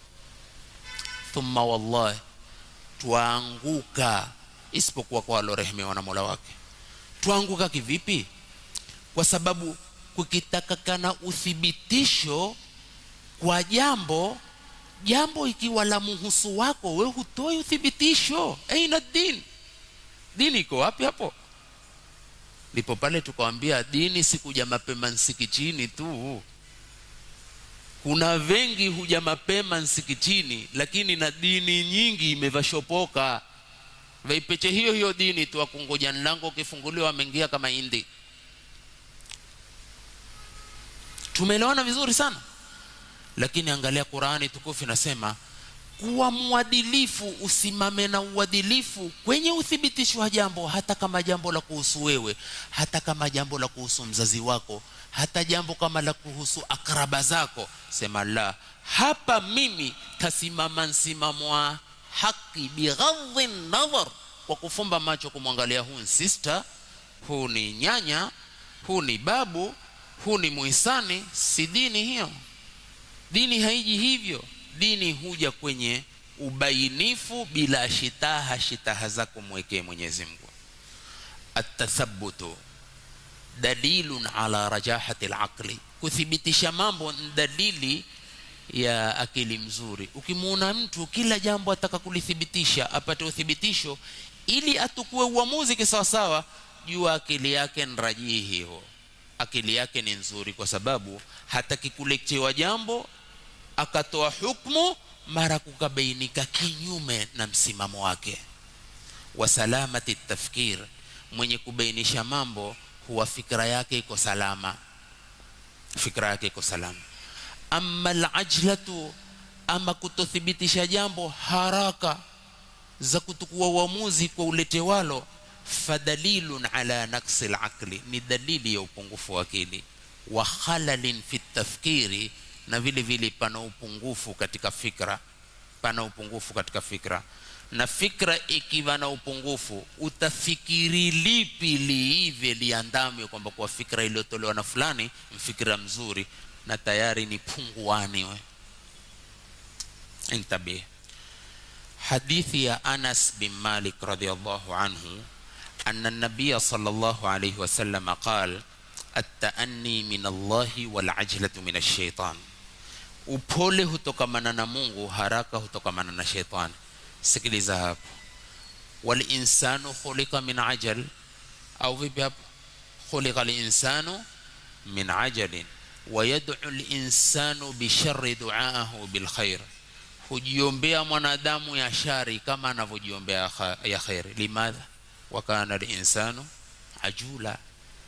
thumma wallahi tuanguka, isipokuwa kwa alorehemiwa na Mola wake. Tuanguka kivipi? Kwa sababu kukitakakana uthibitisho kwa jambo ikiwa la muhusu wako, wewe hutoi uthibitisho. Aina dini iko wapi hapo? Ndipo pale tukawaambia dini si kuja mapema msikitini tu. Kuna wengi huja mapema msikitini, lakini na dini nyingi imevashopoka. Vaipeche hiyo dini tu, akungoja mlango ukifunguliwa ameingia kama indi. Tumeelewana vizuri sana. Lakini angalia Qur'ani tukufu inasema kuwa mwadilifu, usimame na uadilifu kwenye uthibitisho wa jambo, hata kama jambo la kuhusu wewe, hata kama jambo la kuhusu mzazi wako, hata jambo kama la kuhusu akraba zako. Sema la, hapa mimi tasimama msimamo wa haki bighadhi nadhar, kwa kufumba macho kumwangalia huyu sister, huyu ni nyanya, huyu ni babu, huyu ni muhisani. Si dini hiyo. Dini haiji hivyo. Dini huja kwenye ubainifu bila shitaha zako mwekee Mwenyezi Mungu. At-tathabbutu dalilun ala rajahati al-aqli. Kuthibitisha mambo dalili ya akili mzuri. Ukimuona mtu kila jambo ataka kulithibitisha, apate uthibitisho ili atukue uamuzi kisawasawa, jua akili yake ni rajihi, ho akili yake ni nzuri, kwa sababu hataki kuletewa jambo akatoa hukumu mara kukabainika kinyume na msimamo wake. Wa salamati tafkir, mwenye kubainisha mambo huwa fikra yake iko salama, fikra yake iko salama. Amma al-ajlatu, ama kutothibitisha jambo haraka za kutukua uamuzi kwa uletewalo, fadalilun ala naqsi al-aqli, ni dalili ya upungufu wa akili. Wa khalalin fi tafkiri, na vile vile pana upungufu katika fikra, pana upungufu katika fikra. Na fikra ikiwa na upungufu, utafikiri lipi liive liandamwe kwamba kwa fikra iliyotolewa na fulani mfikira mzuri, na tayari ni punguani we. Intabi. Hadithi ya Anas bin Malik radhiyallahu anhu anna an-nabiy sallallahu alayhi wasallam qala at-ta'anni min Allahi wal ajlatu min ash-shaytan. Upole hutokamana na Mungu, haraka hutokamana na shetani. Sikiliza hapo. Wal insanu khuliqa min ajal, au vipi hapo? Khuliqa al-insanu min ajalin wa yad'u al-insanu bi sharri du'aahu bil khair. Hujiombea mwanadamu ya shari kama anavyojiombea ya khair. Limadha? Wa kana al-insanu ajula,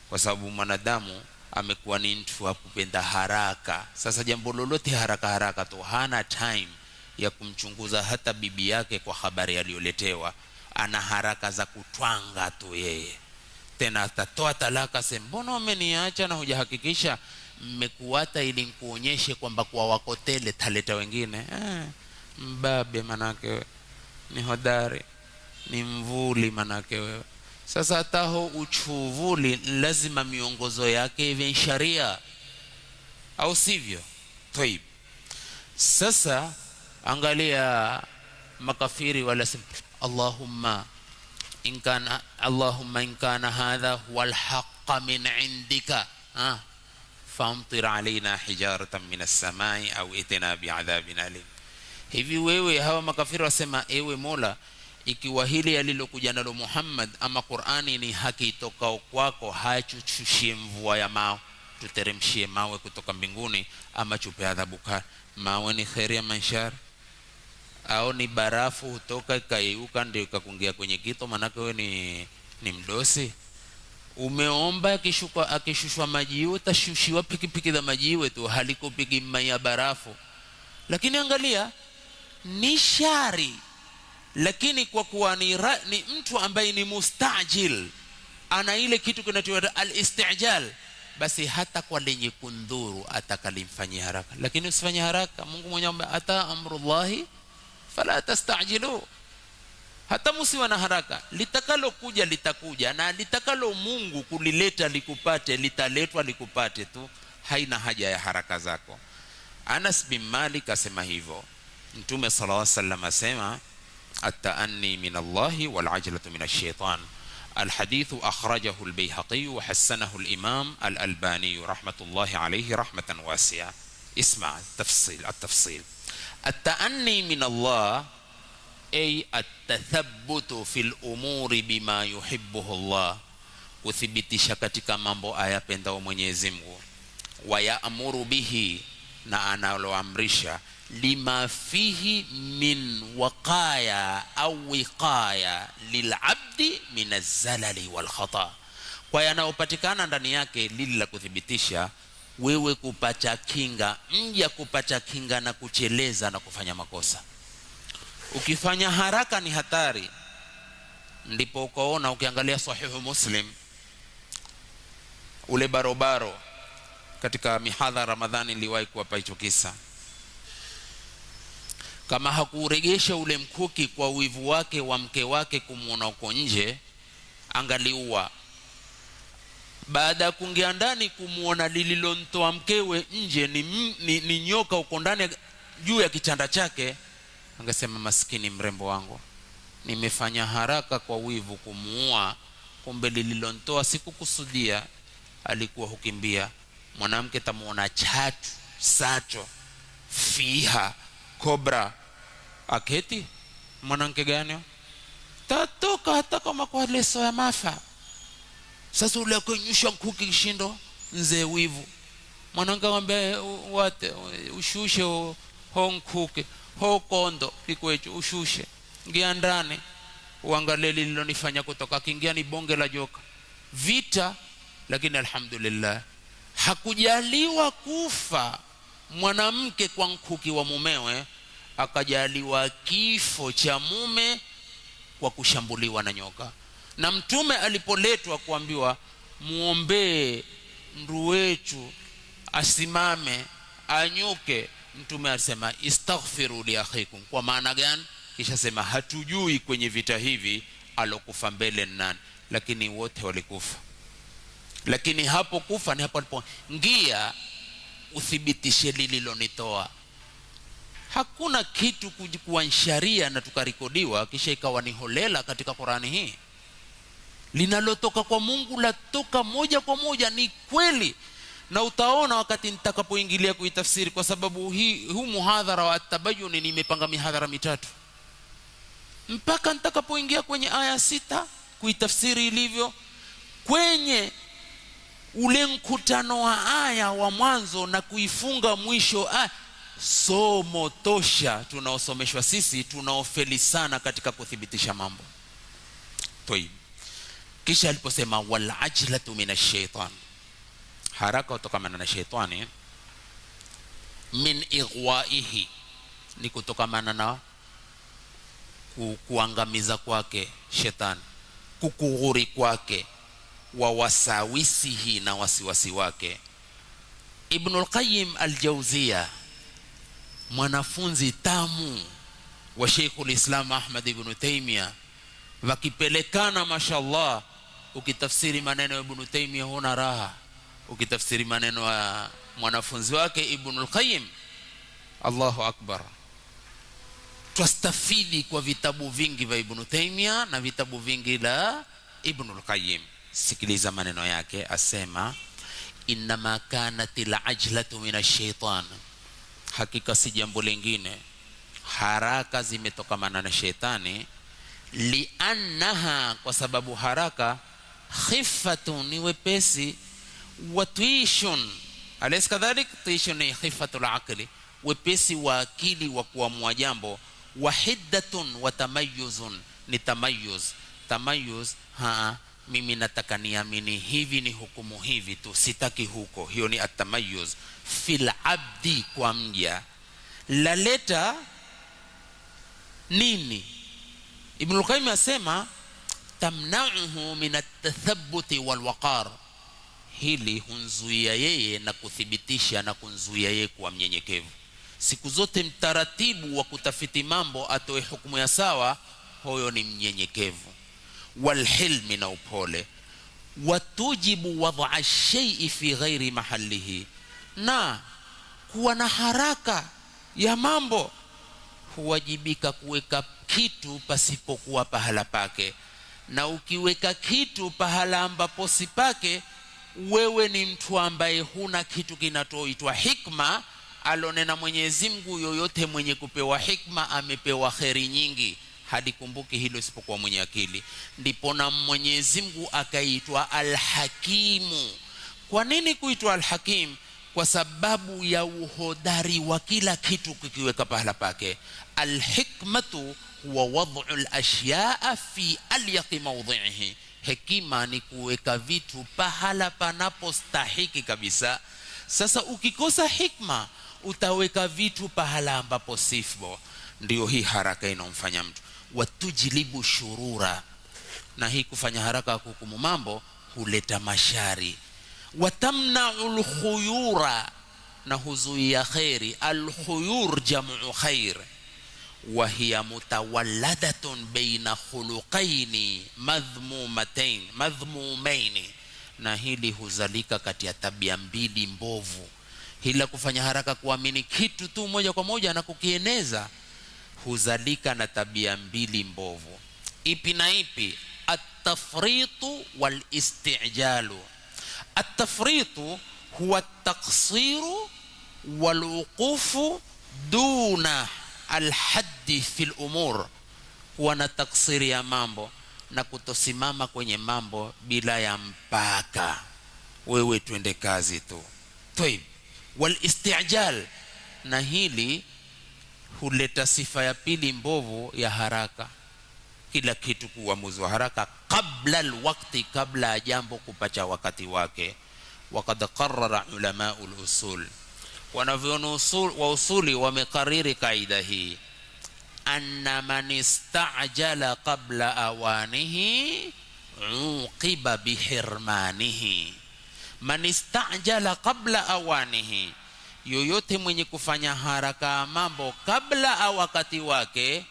kwa sababu mwanadamu amekuwa ni mtu wa kupenda haraka. Sasa jambo lolote haraka haraka tu, hana time ya kumchunguza hata bibi yake kwa habari aliyoletewa. Ana haraka za kutwanga tu yeye, tena atatoa talaka, sema mbona umeniacha na hujahakikisha? Mmekuata ili nikuonyeshe kwamba kwa wakotele taleta wengine. Mbabe manake ni hodari, ni mvuli manake wewe. Sasa hata ho uchuvuli lazima miongozo yake iwe sharia, au sivyo? Taib. Sasa angalia makafiri wala sema Allahumma in kana hadha huwal haqqa min indika famtir alaina hijaratan min as-samai au itina bi'adhabin alim. Hivi wewe, hawa makafiri wasema ewe Mola, ikiwa hili alilokuja nalo Muhammad ama Qur'ani ni haki itokao kwako, hachuchushie mvua ya mawe, tuteremshie mawe kutoka mbinguni, ama chupe adhabu kali. Mawe ni khairi ya manshar, au ni barafu hutoka ikayuka ndio ikakungia kwenye kito, manake wewe ni mdosi. Umeomba akishushwa maji, utashushiwa pikipiki za maji tu, halikupiki mai ya barafu. Lakini angalia, ni shari, lakini kwa kuwa ni mtu ambaye ni mustajil, ana ile kitu kinachoitwa al-istijal, basi hata kwa lenye kundhuru atakalimfanyia haraka. Lakini usifanye haraka. Mungu mwenyewe ata amrullahi fala tastajilu, hata musiwa na haraka. Litakalo kuja litakuja, na litakalo Mungu kulileta likupate litaletwa likupate tu, haina haja ya haraka zako. Anas bin Malik asema hivyo. Mtume sallallahu alaihi wasallam asema at-ta'anni min Allahi wal ajlatu min ash-shaytan. الحديث أخرجه البيهقي وحسنه الإمام الألباني رحمة الله عليه رحمة واسعة. اسمع التفصيل. التأني من الله أي التثبت في الأمور بما يحبه الله, kuthibitisha katika mambo ayapendao Mwenyezi Mungu. Wa ya'muru bihi, na analoamrisha, lima fihi min waqaya au wiqaya lilabdi min az-zalali wal khata, kwa yanayopatikana ndani yake lili la kuthibitisha wewe kupata kinga, mja kupata kinga na kucheleza na kufanya makosa. Ukifanya haraka ni hatari. Ndipo ukaona ukiangalia Sahihu Muslim, ule barobaro katika mihadhara Ramadhani niliwahi kuwapa hicho kisa. Kama hakuregesha ule mkuki kwa wivu wake wa mke wake kumuona uko nje, angaliua. Baada ya kuingia ndani kumuona lililontoa mkewe nje ni nyoka uko ndani juu ya kitanda chake, angesema maskini mrembo wangu, nimefanya haraka kwa wivu kumuua, kumbe lililontoa sikukusudia. alikuwa hukimbia. Mwanamke tamuona chatu, sacho, fiha, kobra, aketi mwanamke gani tatoka hata kama kwa leso ya mafa. Sasa ule kunyusha kuki kishindo nze wivu. Mwanamke ambaye wate ushushe ho nkuke ho kondo ikwecho ushushe ngia ndani uangalie lililonifanya kutoka kingia ni bonge la joka vita. Lakini alhamdulillah hakujaliwa kufa mwanamke kwa nkuki wa mumewe, akajaliwa kifo cha mume kwa kushambuliwa na nyoka. Na mtume alipoletwa kuambiwa muombee ndugu wetu asimame anyuke, mtume alisema istaghfiru li akhikum. Kwa maana gani? Kisha sema hatujui kwenye vita hivi alokufa mbele nani, lakini wote walikufa. Lakini hapo kufa ni hapo alipoingia uthibitishe lililonitoa. Hakuna kitu kuwa sharia na tukarekodiwa kisha ikawa ni holela katika Qur'ani hii. Linalotoka kwa Mungu latoka moja kwa moja, ni kweli. Na utaona wakati nitakapoingilia kuitafsiri, kwa sababu huu muhadhara wa tabayuni nimepanga mihadhara mitatu, mpaka nitakapoingia kwenye aya 6 kuitafsiri ilivyo kwenye ule mkutano wa aya wa mwanzo na kuifunga mwisho. Somo tosha tunaosomeshwa sisi tunaofeli sana katika kuthibitisha mambo. Toib. Kisha aliposema wal ajlatu minash shaitan, haraka kutokana na shaitani, min ighwaihi, ni kutokana na kuangamiza kwake shetani, kukughuri kwake, wa wasawisihi, na wasiwasi wake. Ibn al-Qayyim al-Jawziyya, mwanafunzi tamu wa Sheikhul Islam Ahmad ibn Taymiyyah, wakipelekana mashallah. Ukitafsiri maneno ya Ibn Taymiyyah huna raha, ukitafsiri maneno ya mwanafunzi wake Ibn al-Qayyim, Allahu akbar. Twastafidi kwa vitabu vingi vya Ibn Taymiyyah na vitabu vingi la Ibn al-Qayyim. Sikiliza maneno yake, asema inma kanatil ajlatu minash shaitan, hakika si jambo lingine, haraka zimetokamana na shetani. Liannaha, kwa sababu haraka, khifatun, ni wepesi, wa tuishun, alaysa kadhalik, tuishun ni khifatul aqli, wepesi wa akili wa kuamua jambo, wa hiddatun wa tamayyuzun, ni tamayyuz. Tamayyuz, mimi nataka niamini hivi, ni hukumu hivi tu, sitaki huko. Hiyo ni atamayyuz fil abdi, kwa mja. Laleta nini? Ibn al-Qayyim asema tamna'uhu min at-tathabbuti wal waqar, hili hunzuia yeye na kuthibitisha na kunzuia yeye kuwa mnyenyekevu. Siku zote mtaratibu wa kutafiti mambo atoe hukumu ya sawa, huyo ni mnyenyekevu. Wal hilmi, na upole. Watujibu wad'a shay'i fi ghairi mahallihi, na kuwa na haraka ya mambo huwajibika kuweka kitu pasipokuwa pahala pake. Na ukiweka kitu pahala ambapo si pake, wewe ni mtu ambaye huna kitu kinatoitwa hikma. Alonena Mwenyezi Mungu, yoyote mwenye kupewa hikma amepewa kheri nyingi, hadikumbuki hilo isipokuwa mwenye akili. Ndipo na Mwenyezi Mungu akaitwa Al-Hakimu. Kwa nini kuitwa Al-Hakim? Kwa sababu ya uhodari wa kila kitu kikiweka pahala pake. Al-hikmatu huwa wad'u al-ashya'a fi alyaqi mawdhi'ihi, hekima ni kuweka vitu pahala panapostahiki kabisa. Sasa ukikosa hikma utaweka vitu pahala ambapo sifo. Ndio hii haraka inomfanya mtu. Watujlibu shurura, na hii kufanya haraka kuhukumu mambo huleta mashari. Watamna'ul khuyura, na huzuia khairi. Al-khuyur jam'u khair, wa hiya mutawalladatun baina khuluqaini madhmumain, na hili huzalika kati ya tabia mbili mbovu. Hila kufanya haraka kuamini kitu tu moja kwa moja na kukieneza huzalika na tabia mbili mbovu. Ipi na ipi? At-tafritu wal isti'jalu. At-tafritu huwa at-taqsiru wal-wuqufu duna al-haddi fil umur, kuwa na taksiri ya mambo na kutosimama kwenye mambo bila ya mpaka, wewe twende kazi tu. Tayib, wal istijal, na hili huleta sifa ya pili mbovu ya haraka, kila kitu kuamuzi wa haraka, kabla alwaqti, kabla ya jambo kupata wakati wake. Waqad qarrara ulama al-usul, wanavyoni wa usuli wamekariri kaida hii, anna man istajala qabla awanihi uqiba bihirmanihi. Man istajala qabla awanihi, yoyote mwenye kufanya haraka mambo kabla a wakati wake,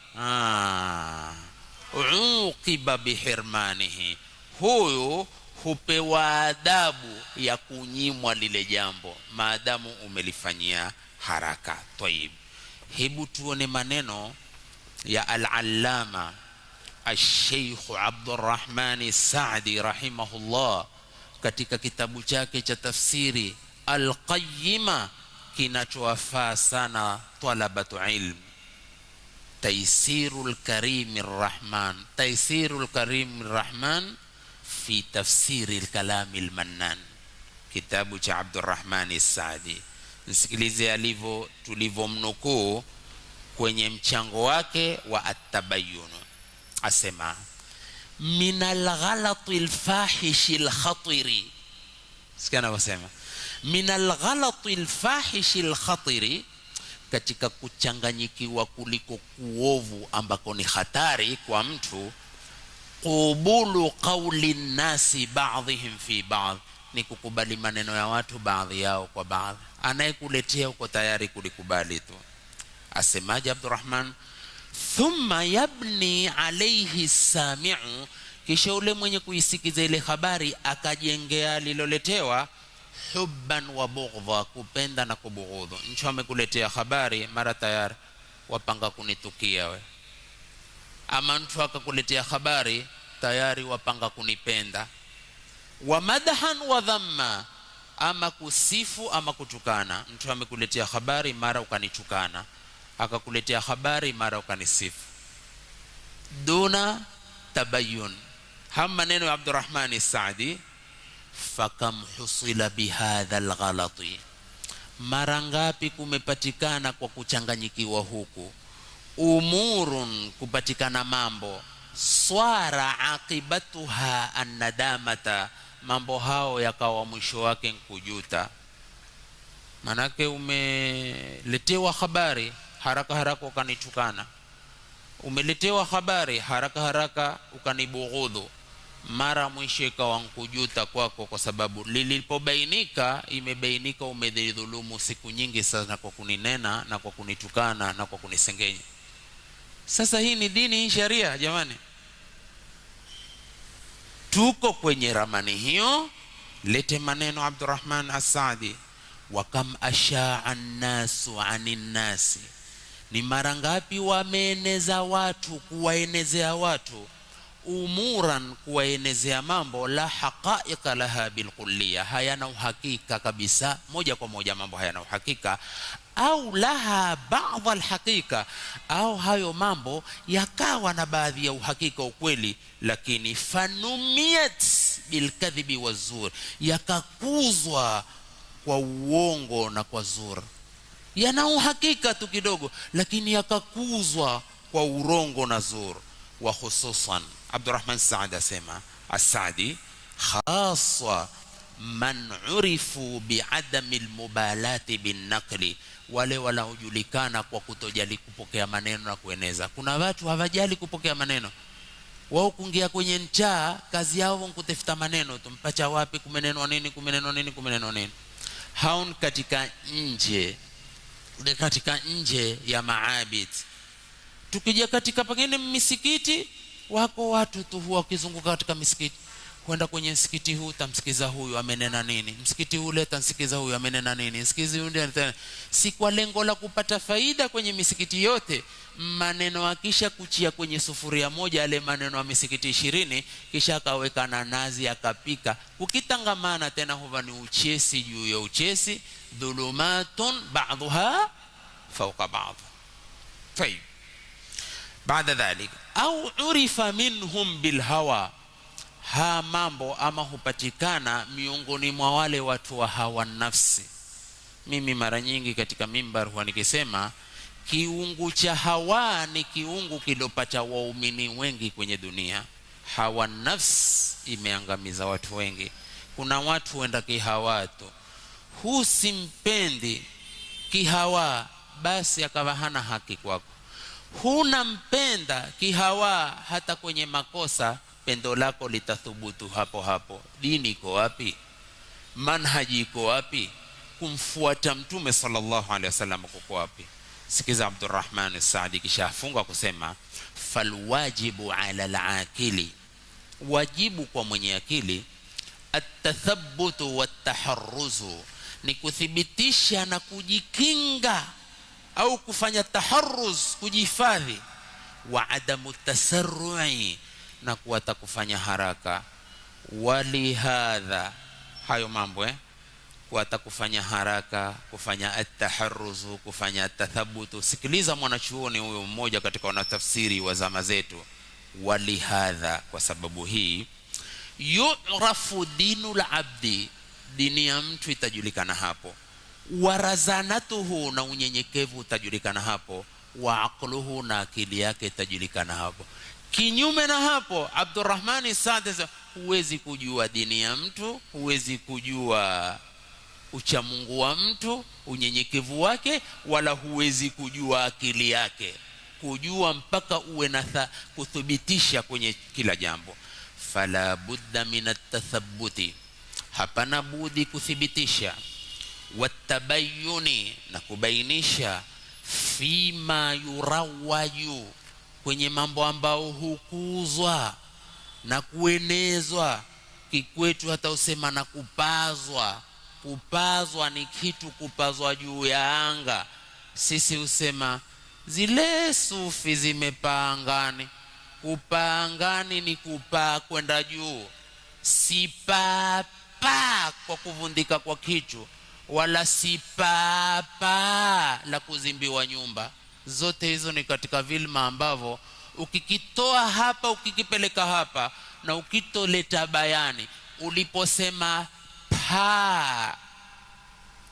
uqiba bihirmanihi, huyo hupewa adhabu ya kunyimwa lile jambo maadamu umelifanyia haraka. Tayib, hebu tuone maneno ya al-allama al-sheikh Abdurrahman Saadi rahimahullah katika kitabu chake cha tafsiri al-qayyima, kinachowafaa sana talabatu ilm, Taysirul Karimir Rahman, Taysirul Karimir Rahman fi tafsiri al-kalamil mannan, kitabu cha Abdurrahman Saadi. Msikilize alivyo tulivomnukuu kwenye mchango wake wa at-tabayyun. Asema minal ghalati al-fahishi al-khatiri, sikana wasema minal ghalati al-fahishi al-khatiri, katika kuchanganyikiwa kuliko kuovu ambako ni hatari kwa mtu, qubulu qawli nasi ba'dihim fi ba'd, ni kukubali maneno ya watu baadhi yao kwa baadhi. Anayekuletea uko tayari kulikubali tu. Asemaje Abdurrahman? Thumma yabni alayhi sami'u, kisha ule mwenye kuisikiza ile habari akajengea liloletewa hubban wa bughdha, kupenda na kubughudhu. Mtu amekuletea habari, mara tayari wapanga kunitukia we, ama mtu akakuletea habari tayari wapanga kunipenda. Wa madhan wa dhamma, ama kusifu ama kutukana. Mtu amekuletea habari mara ukanitukana, akakuletea habari mara ukanisifu, duna tabayyun. Hama maneno ya Abdurrahman Saadi, fakam husila bihadha alghalati, mara ngapi kumepatikana kwa kuchanganyikiwa huku, umurun, kupatikana mambo, swara aqibatuha annadamata, mambo hao yakawa mwisho wake nkujuta. Manake umeletewa habari haraka haraka ukanitukana, umeletewa habari haraka haraka ukanibughudhu, mara mwisho ikawa nkujuta kwako, kwa sababu lilipobainika, imebainika umedhulumu siku nyingi sana kwa kuninena na kwa kunitukana na kwa kunisengenya. Sasa hii ni dini, hii sharia jamani. Tuko kwenye ramani hiyo. Lete maneno Abdurrahman As-Saadi, wa kam asha'a an-nasu 'anil nasi, ni mara ngapi wameeneza watu, kuwaenezea watu, umuran, kuwaenezea mambo, la haqa'iqa laha bilkulliya, hayana uhakika kabisa moja kwa moja, mambo hayana uhakika, au laha ba'd alhaqiqa, au hayo mambo yakawa na baadhi ya uhakika, ukweli, lakini fanumiyat bilkadhibi wazur, yakakuzwa kwa uongo na kwa zur. Yana uhakika tu kidogo, lakini yakakuzwa kwa urongo na zur. Wa hususan Abdurrahman Saadi asema, As-Saadi, khaswa man urifu biadami almubalati binnaqli, wale wanaojulikana kwa kutojali kupokea maneno na kueneza. Kuna watu hawajali kupokea maneno, wao kuingia kwenye njaa, kazi yao kutafuta maneno, tumpacha wapi, kumenenwa nini, kumenenwa nini, kumenenwa nini. Hao katika nje ya maabid. Tukija katika pengine misikiti, wako watu tu huwa wakizunguka katika misikiti, kwenda kwenye msikiti huu tamsikiza huyu amenena nini, msikiti ule tamsikiza huyu amenena nini, msikiti ule, si kwa lengo la kupata faida kwenye misikiti yote. Maneno akisha kuchia kwenye sufuria moja yale maneno ya misikiti 20, kisha akaweka na nazi akapika, ukitangamana tena huwa ni uchesi juu ya uchesi, dhulumatun ba'dha fawqa ba'd. Tayeb, baada dhalika au urifa minhum bil hawa, mambo ama hupatikana miongoni mwa wale watu wa hawa nafsi. Mimi mara nyingi katika mimbar huwa nikisema kiungu cha hawa ni kiungu kilopata waumini wengi kwenye dunia. Hawa nafsi imeangamiza watu wengi. Kuna watu wenda kihawa tu, husimpendi kihawa, basi akawa hana haki kwako. Huna mpenda kihawa, hata kwenye makosa pendo lako litathubutu hapo hapo. Dini iko wapi? Manhaji iko wapi? Kumfuata Mtume sallallahu alaihi wasallam kuko wapi? Sikiza Abdurrahman Saadi kisha afunga kusema, falwajibu ala alaqili, wajibu kwa mwenye akili, atathabutu wataharruzu, ni kuthibitisha na kujikinga au kufanya taharruz, kujihifadhi, wa adamu tasarru'i, na kuata kufanya haraka. Walihadha, hayo mambo kuata kufanya haraka, kufanya at-taharruzu, kufanya tathabutu. Sikiliza mwanachuoni huyo mmoja katika wanatafsiri wa zama zetu, walihadha, kwa sababu hii, yu'rafu dinul abdi, dini ya mtu itajulikana hapo, warazanatuhu, na unyenyekevu utajulikana hapo, wa aqluhu, na akili yake itajulikana hapo. Kinyume na hapo, Abdurrahmani Saadi, huwezi kujua dini ya mtu, huwezi kujua uchamungu wa mtu, unyenyekevu wake, wala huwezi kujua akili yake. Kujua mpaka uwe na kuthibitisha kwenye kila jambo. Fala budda min at-tathabbuti, hapana budi kuthibitisha, watabayuni, na kubainisha, fima yurawaju, kwenye mambo ambao hukuzwa na kuenezwa. Kikwetu hata usema na kupazwa. Kupazwa ni kitu kupazwa juu ya anga. Sisi usema zile sufi zimepaa angani. Kupaa angani ni kupaa kwenda juu, si paa kwa kuvundika kwa kichwa, wala si paa la kuzimbiwa nyumba. Zote hizo ni katika vilma ambavyo ukikitoa hapa ukikipeleka hapa na ukitoleta bayani, uliposema paa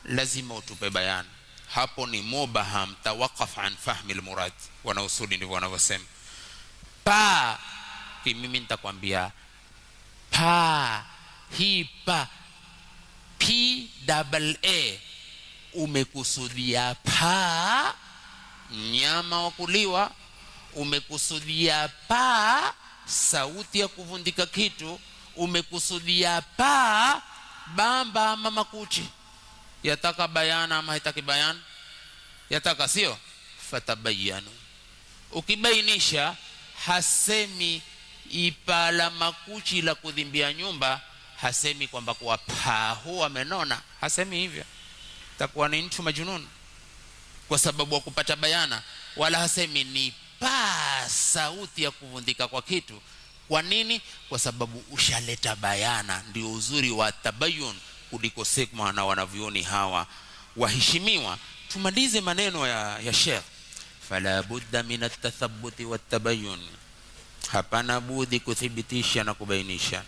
lazima utupe bayani. Hapo ni mubaham, tawaqaf an fahmi almurad. Wana usuli ndivyo wanavyosema. Paa, mimi nitakwambia paa, hii paa PAA, umekusudia paa nyama wa kuliwa, umekusudia paa sauti ya kuvundika kitu, umekusudia paa bamba ama makuchi. Yataka bayana ama haitaki bayana? Yataka, sio? Fatabayanu. Ukibainisha, hasemi ipala makuchi la kudhimbia nyumba, hasemi kwamba kwa paa huwa amenona, hasemi hivyo, takuwa ni mtu majunun kwa sababu wa kupata bayana. Wala hasemi ni paa sauti ya kuvundika kwa kitu. Kwa nini? Kwa sababu ushaleta bayana. Ndio uzuri wa tabayun kuliko sekma na wanavyoni hawa waheshimiwa. Tumalize maneno ya Sheikh, fala budda min at-tathabbuti wat-tabayyun, hapana budi kuthibitisha na kubainisha,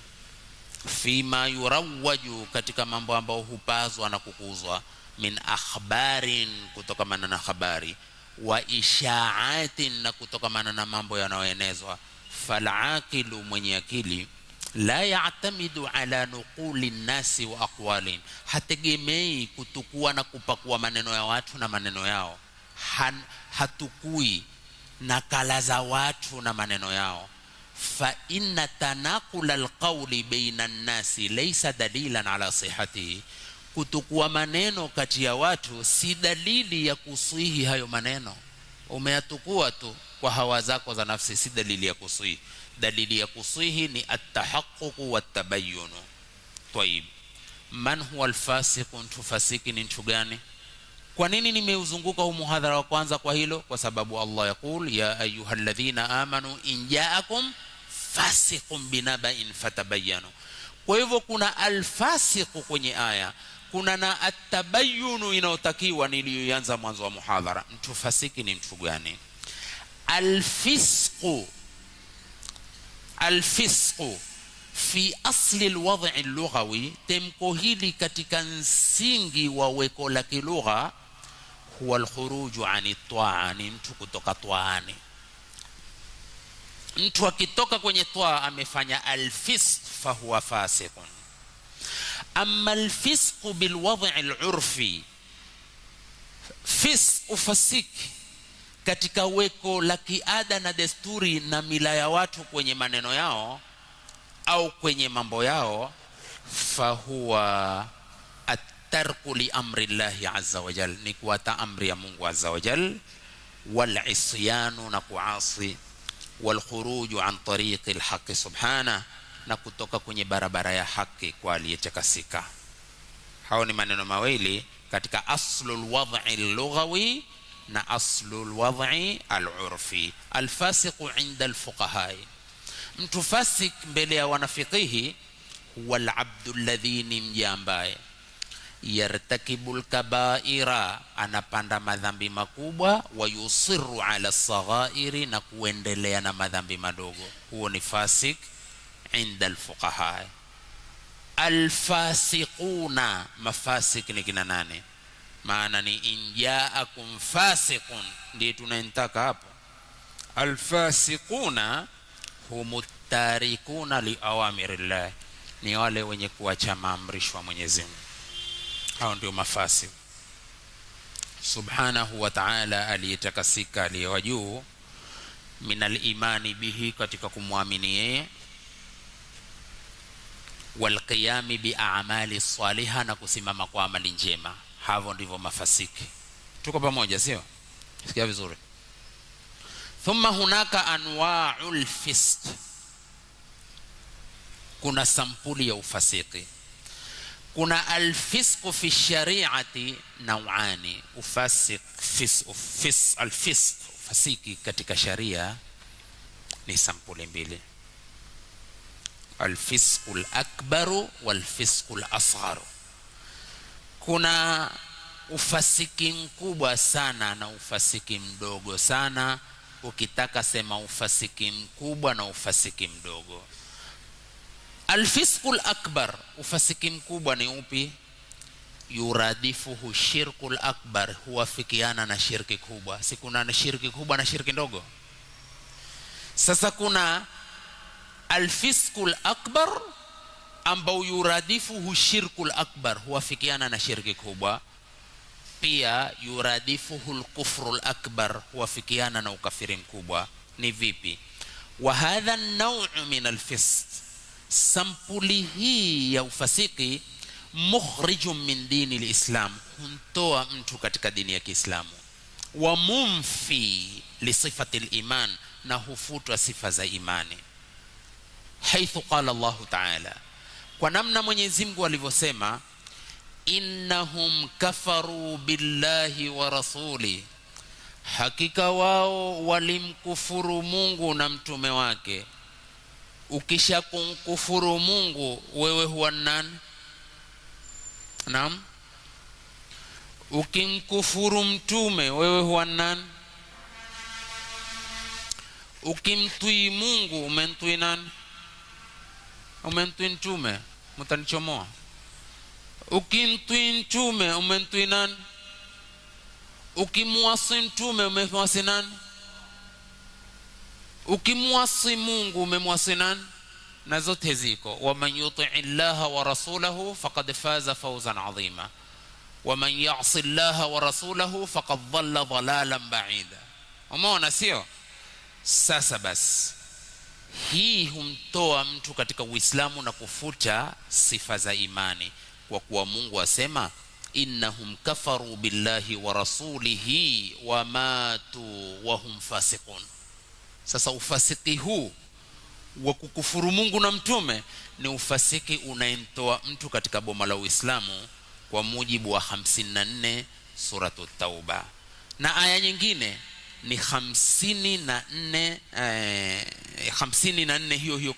fima yurawaju, katika mambo ambayo hupazwa na kukuzwa, min akhbarin, kutokamana na habari, wa ishaatin, na kutokamana na mambo yanayoenezwa. Falaqilu, mwenye akili, la ya'tamidu ala nuquli nasi wa aqwalin, hategemei kutukua na kupakua maneno ya watu na maneno yao. Hatukui nakala za watu na maneno yao. Fa inna tanaqula alqawli baina an-nasi laysa dalilan ala sihhatihi, kutukua maneno kati ya watu si dalili ya kusihi hayo maneno. Umeyatukua tu kwa hawa zako za nafsi, si dalili ya kuswihi. Dalili ya kuswihi ni at-tahaqquq wa at-tabayyun. Tayib, man huwa al-fasiq? Fasiki ni mtu gani? Kwa nini nimeuzunguka huu muhadhara wa kwanza kwa hilo? Kwa sababu Allah yakul ya ayyuhalladhina amanu in ja'akum fasiqun binaba'in fatabayyanu. Kwa hivyo kuna al-fasiq kwenye aya, kuna na at-tabayyun inayotakiwa niliyoanza mwanzo wa muhadhara. Mtu fasiki ni mtu gani? Al-fisqu fi asli alwad'i allughawi, temko hili katika msingi wa weko la kilugha, huwa alkhuruju ani ta'a, ni mtu kutoka twaani. Mtu akitoka kwenye twaa amefanya alfisq, fa huwa fasiqun. Amma alfisq bilwad'i alurfi, fisq ufasiki katika weko la kiada na desturi na mila ya watu kwenye maneno yao au kwenye mambo yao, fahuwa at-tarku li amri Allahi azza wa jal, ni kuata amri ya Mungu azza wa jal, wal isyanu, na kuasi, wal khuruju an tariqi al-haqq subhana, na kutoka kwenye barabara ya haki kwa aliyetakasika. Hao ni maneno mawili katika aslul wad'i al-lughawi na aslul wad'i al-urfi. Al-fasiqu 'inda al-fuqaha, mtu fasik mbele ya wanafikihi, huwa al-'abdu alladhi, ni mja ambaye yartakibul kabaira, anapanda madhambi makubwa, wa yusirru ala saghairi, na kuendelea na madhambi madogo. Huo ni fasik 'inda al-fuqaha. Al-fasiquna, mafasik ni kina nani? Maana ni injaakum fasiqun, ndiye tunayentaka hapo. Al-fasiquna humut tarikuna li awamirillah, ni wale wenye kuacha maamrisho ya Mwenyezi Mungu. Hao ndio mafasik. Subhanahu wa ta'ala, aliyetakasika, aliyewajuu, minal imani bihi, katika kumwamini yeye, wal qiyami bi a'mali salihah, na kusimama kwa amali njema. Hao ndivyo mafasiki. Tuko pamoja, sio? Sikia vizuri. Thumma hunaka anwa'ul fisq, kuna sampuli ya ufasiki. Kuna alfisq fi shari'ati naw'ani, ufasik alfisq, fasiki katika sharia ni sampuli mbili, alfisqul akbaru walfisqul asgharu. Kuna ufasiki mkubwa sana na ufasiki mdogo sana. Ukitaka sema ufasiki mkubwa na ufasiki mdogo. Alfisqul akbar, ufasiki mkubwa ni upi? Yuradifuhu shirkul akbar, huwafikiana na shirki kubwa. Si kuna shirki kubwa na shirki ndogo? Sasa kuna alfisqul akbar ambao yuradifuhu shirkul akbar, huwafikiana na shirki kubwa. Pia yuradifuhu al-kufrul akbar, huwafikiana na ukafiri mkubwa. Ni vipi? Wa hadha an-naw'u min al-fisq, sampuli hii ya ufasiki, mukhrijun min dini al-islam, humtoa mtu katika dini ya Kiislamu. Wa mumfi li sifati al-iman, na hufutwa sifa za imani. Haithu qala Allah ta'ala, kwa namna Mwenyezi Mungu alivyosema, innahum kafaru billahi wa rasuli, hakika wao walimkufuru Mungu na mtume wake. Ukisha kumkufuru Mungu, wewe huwa nani? Naam, ukimkufuru mtume, wewe huwa nani? Ukimtui Mungu, umemtui nani? Umemtui mtume? Mtanichomoa. Ukimtui mtume, umemtui nani? Ukimwasi mtume, umemwasi nani? Ukimwasi Mungu, umemwasi nani? Na zote ziko. Waman yuti'i llaha wa rasulahu faqad faza fawzan 'azima, waman ya'si llaha wa rasulahu faqad dhalla dhalalan ba'ida. Umeona, sio? Sasa basi, hii humtoa mtu katika Uislamu na kufuta sifa za imani, kwa kuwa Mungu asema innahum kafaru billahi wa rasulihi wa matu wa hum fasiqun. Sasa ufasiki huu wa kukufuru Mungu na mtume ni ufasiki unaemtoa mtu katika boma la Uislamu kwa mujibu wa 54 suratu Tauba. Na aya nyingine ni 54 hiyo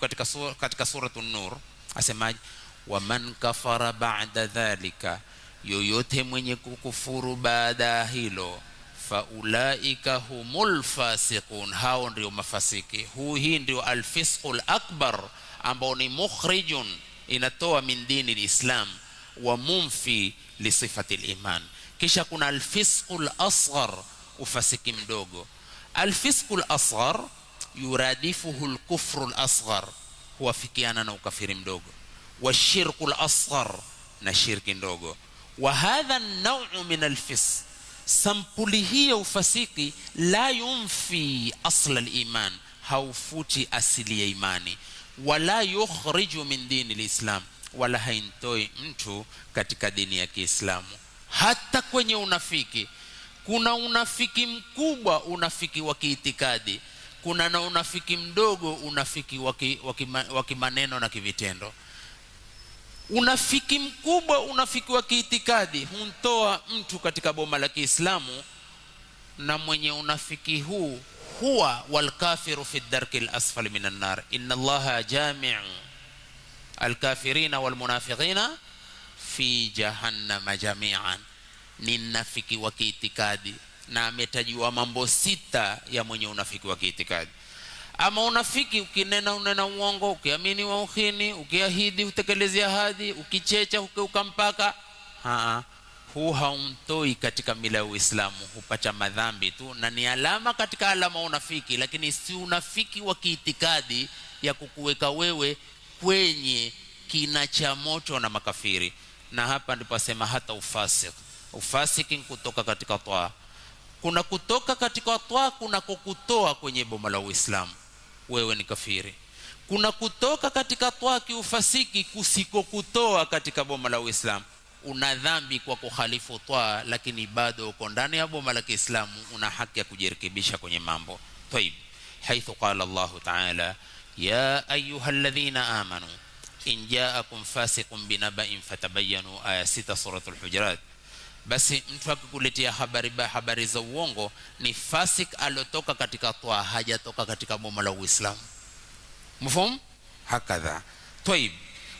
katika suratu Nur, asemaje? Waman kafara ba'da dhalika, yoyote mwenye kukufuru baada hilo, faulaika humul fasiqun, hao ndio mafasiki. Hii ndio alfisqul akbar, ambao ni mukhrijun, inatoa min dini alislam wa mumfi li sifati aliman. Kisha kuna alfisqul asghar, ufasiki mdogo. Alfisqul asghar yuradifuhu alkufru alasghar, huafikiana na ukafiri mdogo. Washirku alasghar, na shirki ndogo. Wa hadha an-naw'u min alfisq, sampuli hii ya ufasiki la yunfi asla al-iman, haufuti asili ya imani, wala yukhriju min dini al-islam, wala haintoi mtu katika dini ya Kiislamu. Hata kwenye unafiki kuna unafiki mkubwa, unafiki wa kiitikadi, kuna na unafiki mdogo, unafiki wa kimaneno na kivitendo. Unafiki mkubwa, unafiki wa kiitikadi, humtoa mtu katika boma la Kiislamu, na mwenye unafiki huu huwa walkafiru fi darki al-asfali minan nar. Inna Allaha jami'u al-kafirina wal munafiqina fi jahannama jami'an. Ni nafiki wa kiitikadi, na ametajiwa mambo 6 ya mwenye unafiki wa kiitikadi. Ama unafiki ukinena unena uongo, ukiamini wa ukhini, ukiahidi utekelezi ahadi, ukichecha ukampaka, huu haumtoi katika mila ya Uislamu, hupata madhambi tu, na ni alama katika alama unafiki, lakini si unafiki wa kiitikadi ya kukuweka wewe kwenye kina cha moto na makafiri. Na hapa ndipo asema hata ufasiki kutoka katika toa. Kuna kutoka katika toa, kuna kukutoa kwenye boma la Uislamu, wewe ni kafiri. Kuna kutoka katika toa kiufasiki kusikokutoa katika boma la Uislamu, una dhambi kwa kukhalifu toa, lakini bado uko ndani ya boma la Kiislamu, una haki ya kujirekebisha kwenye mambo. Tayib, haithu qala Allah ta'ala ya ayyuhalladhina amanu in ja'akum fasiqun binaba'in fatabayyanu, aya 6 suratul Hujurat. Basi mtu akikuletea habari za uongo, ni fasik alotoka katika toa, hajatoka katika boma la Uislamu. Mfhum? Hakadha. Tayib,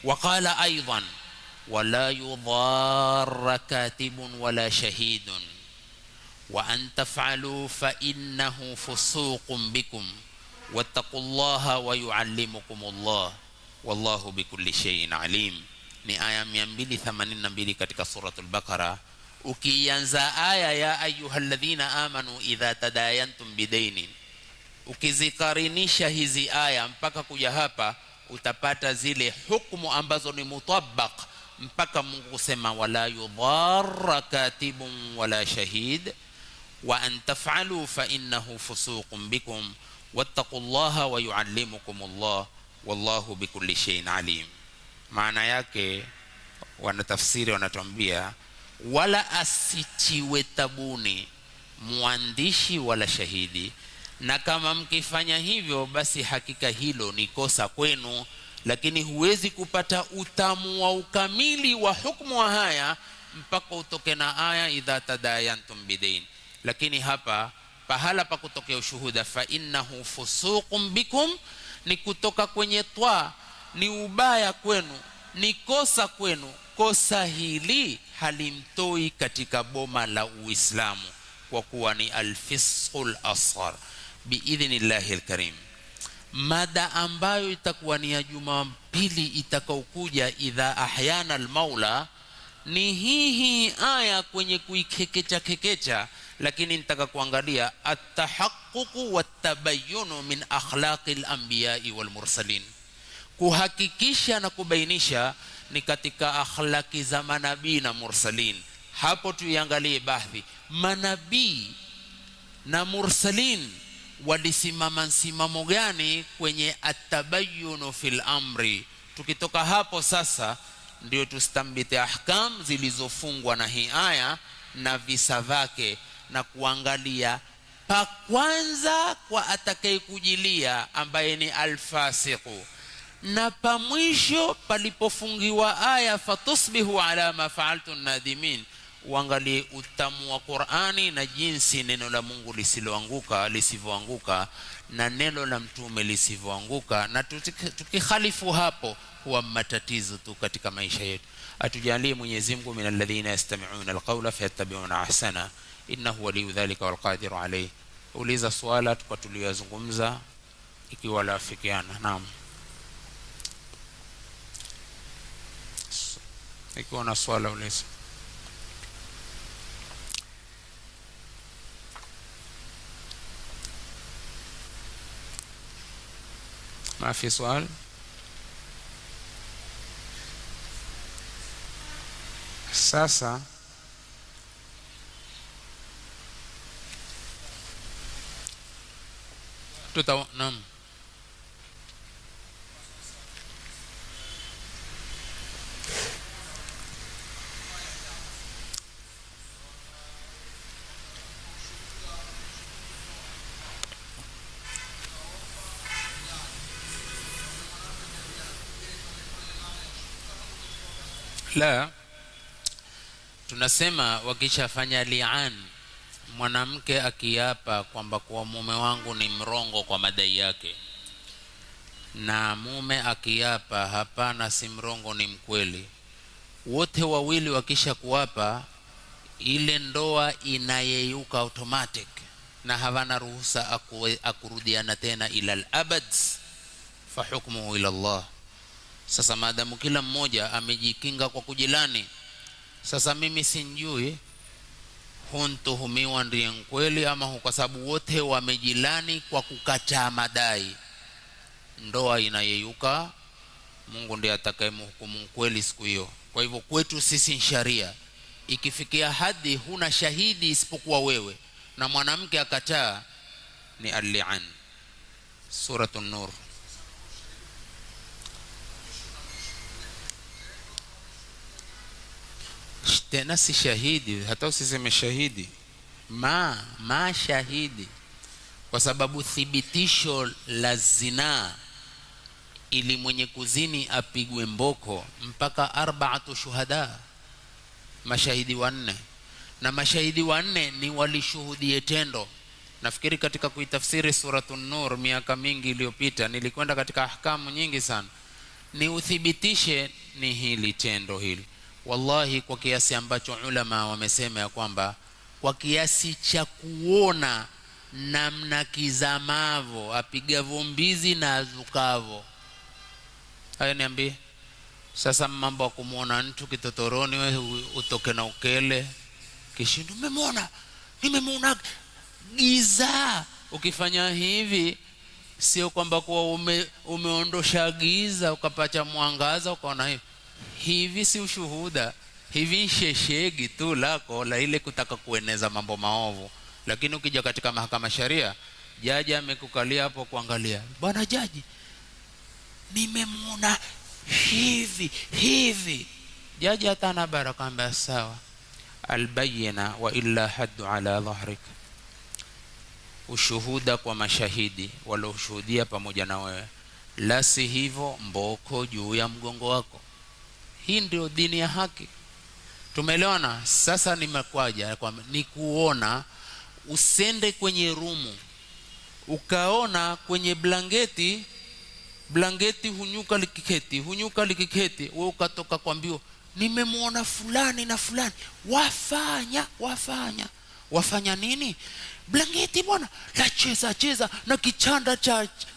waqala aidan wala yudharra katibun wala shahidun wa an taf'alu fa innahu fusuqun bikum wattaqullaha wa yuallimukumullah wallahu bikulli shay'in alim. Ni aya 282 katika suratul Baqara. Ukianza aya ya ayyuhalladhina amanu idha tadayantum bidainin, ukizikarinisha hizi aya mpaka kuja hapa, utapata zile hukumu ambazo ni mutabbaq, mpaka Mungu kusema wala yudharra katibun wala shahid wa an taf'alu fa innahu fusuqun bikum wattaqullaha wa yuallimukumullah wallahu bikulli shay'in alim. Maana yake wanatafsiri wanatuambia wala asitiwe tabuni mwandishi wala shahidi, na kama mkifanya hivyo basi hakika hilo ni kosa kwenu, lakini huwezi kupata utamu wa ukamili wa hukumu wa haya mpaka utoke na aya idha tadayantum bidain. Lakini hapa pahala pa kutokea ushuhuda fa innahu fusuqun bikum, ni kutoka kwenye twa, ni ubaya kwenu, ni kosa kwenu. Kosa hili halimtoi katika boma la Uislamu, kwa kuwa ni alfisqul asghar biidhnillahi alkarim. Mada ambayo itakuwa ni ya Jumapili itakaokuja idha ahyana almaula, ni hii aya kwenye kuikekecha, lakini nitaka kuangalia at-tahaqquq wat-tabayyun min akhlaqil anbiya'i wal mursalin, kuhakikisha na kubainisha ni katika akhlaki za manabii na mursalin. Hapo tuiangalie baadhi manabii na mursalin walisimama msimamo gani kwenye at-tabayyun fil amri. Tukitoka hapo sasa ndio tustambite ahkam zilizofungwa na hii aya na visa vyake, na kuangalia pa kwanza kwa atakayekujilia ambaye ni alfasiqu, na pa mwisho palipofungiwa aya fatusbihu ala ma fa'altum nadimin. Uangalie utamu wa Qur'ani na jinsi neno la Mungu lisivyoanguka na neno la mtume lisivyoanguka, na tukikhalifu hapo huwa matatizo tu katika maisha yetu. Atujalie Mwenyezi Mungu min alladhina yastami'una alqawla fayattabi'una ahsana, innahu waliyyu dhalika walqadiru alayhi. Uliza swala kwa tuliyozungumza ikiwa lafikiana. Naam, ikiwa na swala uliza. ما في سؤال؟ sasa naam, la tunasema wakishafanya li'an, mwanamke akiapa kwamba kwa mume wangu ni mrongo kwa madai yake, na mume akiapa hapana si mrongo ni mkweli, wote wawili wakisha kuapa, ile ndoa inayeyuka automatic na hawana ruhusa akurudiana tena ila al-abad, fa hukmuhu ila Allah. Sasa maadamu kila mmoja amejikinga kwa kujilani, sasa mimi sinjui huntuhumiwa ndiye mkweli ama kwa sababu wote wamejilani kwa kukataa madai, ndoa inayeyuka. Mungu ndiye atakayemhukumu mkweli siku hiyo. Kwa hivyo kwetu sisi sharia, ikifikia hadi huna shahidi isipokuwa wewe na mwanamke akataa, ni al-li'an. Suratul Nur. Tena si shahidi, hata usiseme shahidi, ma shahidi, kwa sababu thibitisho la zina ili mwenye kuzini apigwe mboko mpaka 4 shuhada, mashahidi 4, na mashahidi 4 ni walishuhudie tendo. Nafikiri katika kuitafsiri Suratul Nur miaka mingi iliyopita nilikwenda katika ahkamu nyingi sana, ni uthibitishe ni hili tendo hili. Wallahi, kwa kiasi ambacho ulama wamesema ya kwamba kwa kiasi cha kuona namna kizamavo apigavo mbizi na azukavo. Haya, niambie sasa, mambo ya kumuona mtu kitotoroni wewe utoke na ukele kishindu nimemuona giza. Ukifanya hivi sio kwamba kwa umeondosha giza ukapata mwangaza ukaona hivi, si ushuhuda, hivi sheshegi tu lako la ile kutaka kueneza mambo maovu. Lakini ukija katika mahakama sharia, jaji amekukalia hapo kuangalia, bwana jaji nimemuona hivi, jaji hata na baraka amba sawa, albayna wa illa haddu ala dhahrik. Ushuhuda kwa mashahidi walioshuhudia pamoja na wewe, la si hivyo mboko juu ya mgongo wako. Hii ndio dini ya haki. Tumeelewana? Sasa nimekwaja kwamba ni kuona, usende kwenye rumu ukaona kwenye blanketi hunyuka likiketi, wewe ukatoka kwa mbio, nimemuona fulani na fulani wafanya nini? Blanketi bwana la cheza na kichanda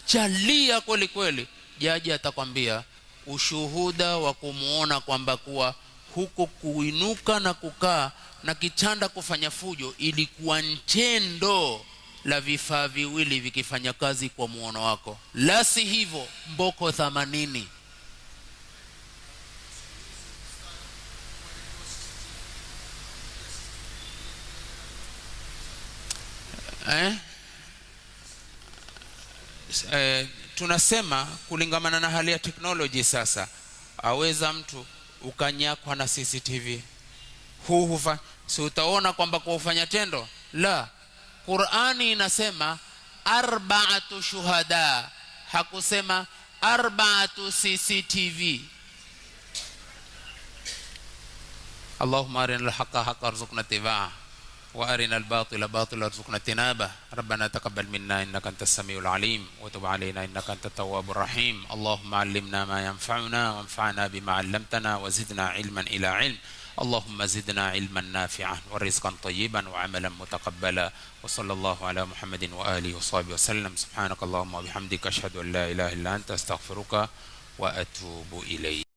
cha lia kweli. Jaji atakwambia ushuhuda wa kumuona kwamba kuwa huko kuinuka na kukaa na kichanda kufanya fujo ilikuwa ntendo la vifaa viwili vikifanya kazi kwa muono wako, la si hivyo mboko 80. Tunasema kulingamana na hali ya teknoloji sasa, aweza mtu ukanyakwa na CCTV. Si utaona kwamba kwa ufanya tendo la Qur'ani inasema arba'atu shuhada, hakusema arba'atu CCTV. Allahumma arina al-haqqa haqqan warzuqna ittiba'ah wa arina al-batila batilan warzuqna ijtinabah. Rabbana taqabbal minna innaka antas samiul alim wa tub alaina innaka antat tawwabur rahim. Allahumma 'allimna ma yanfa'una wanfa'na bima 'allamtana wa zidna 'ilman ila 'ilm. Allahumma zidna 'ilman nafi'an wa rizqan tayyiban wa 'amalan mutaqabbala. Wa sallallahu ala Muhammadin wa alihi wa sahbihi wasallam. Subhanakallahumma wa bihamdika asyhadu an la ilaha illa anta astaghfiruka wa atubu ilaik.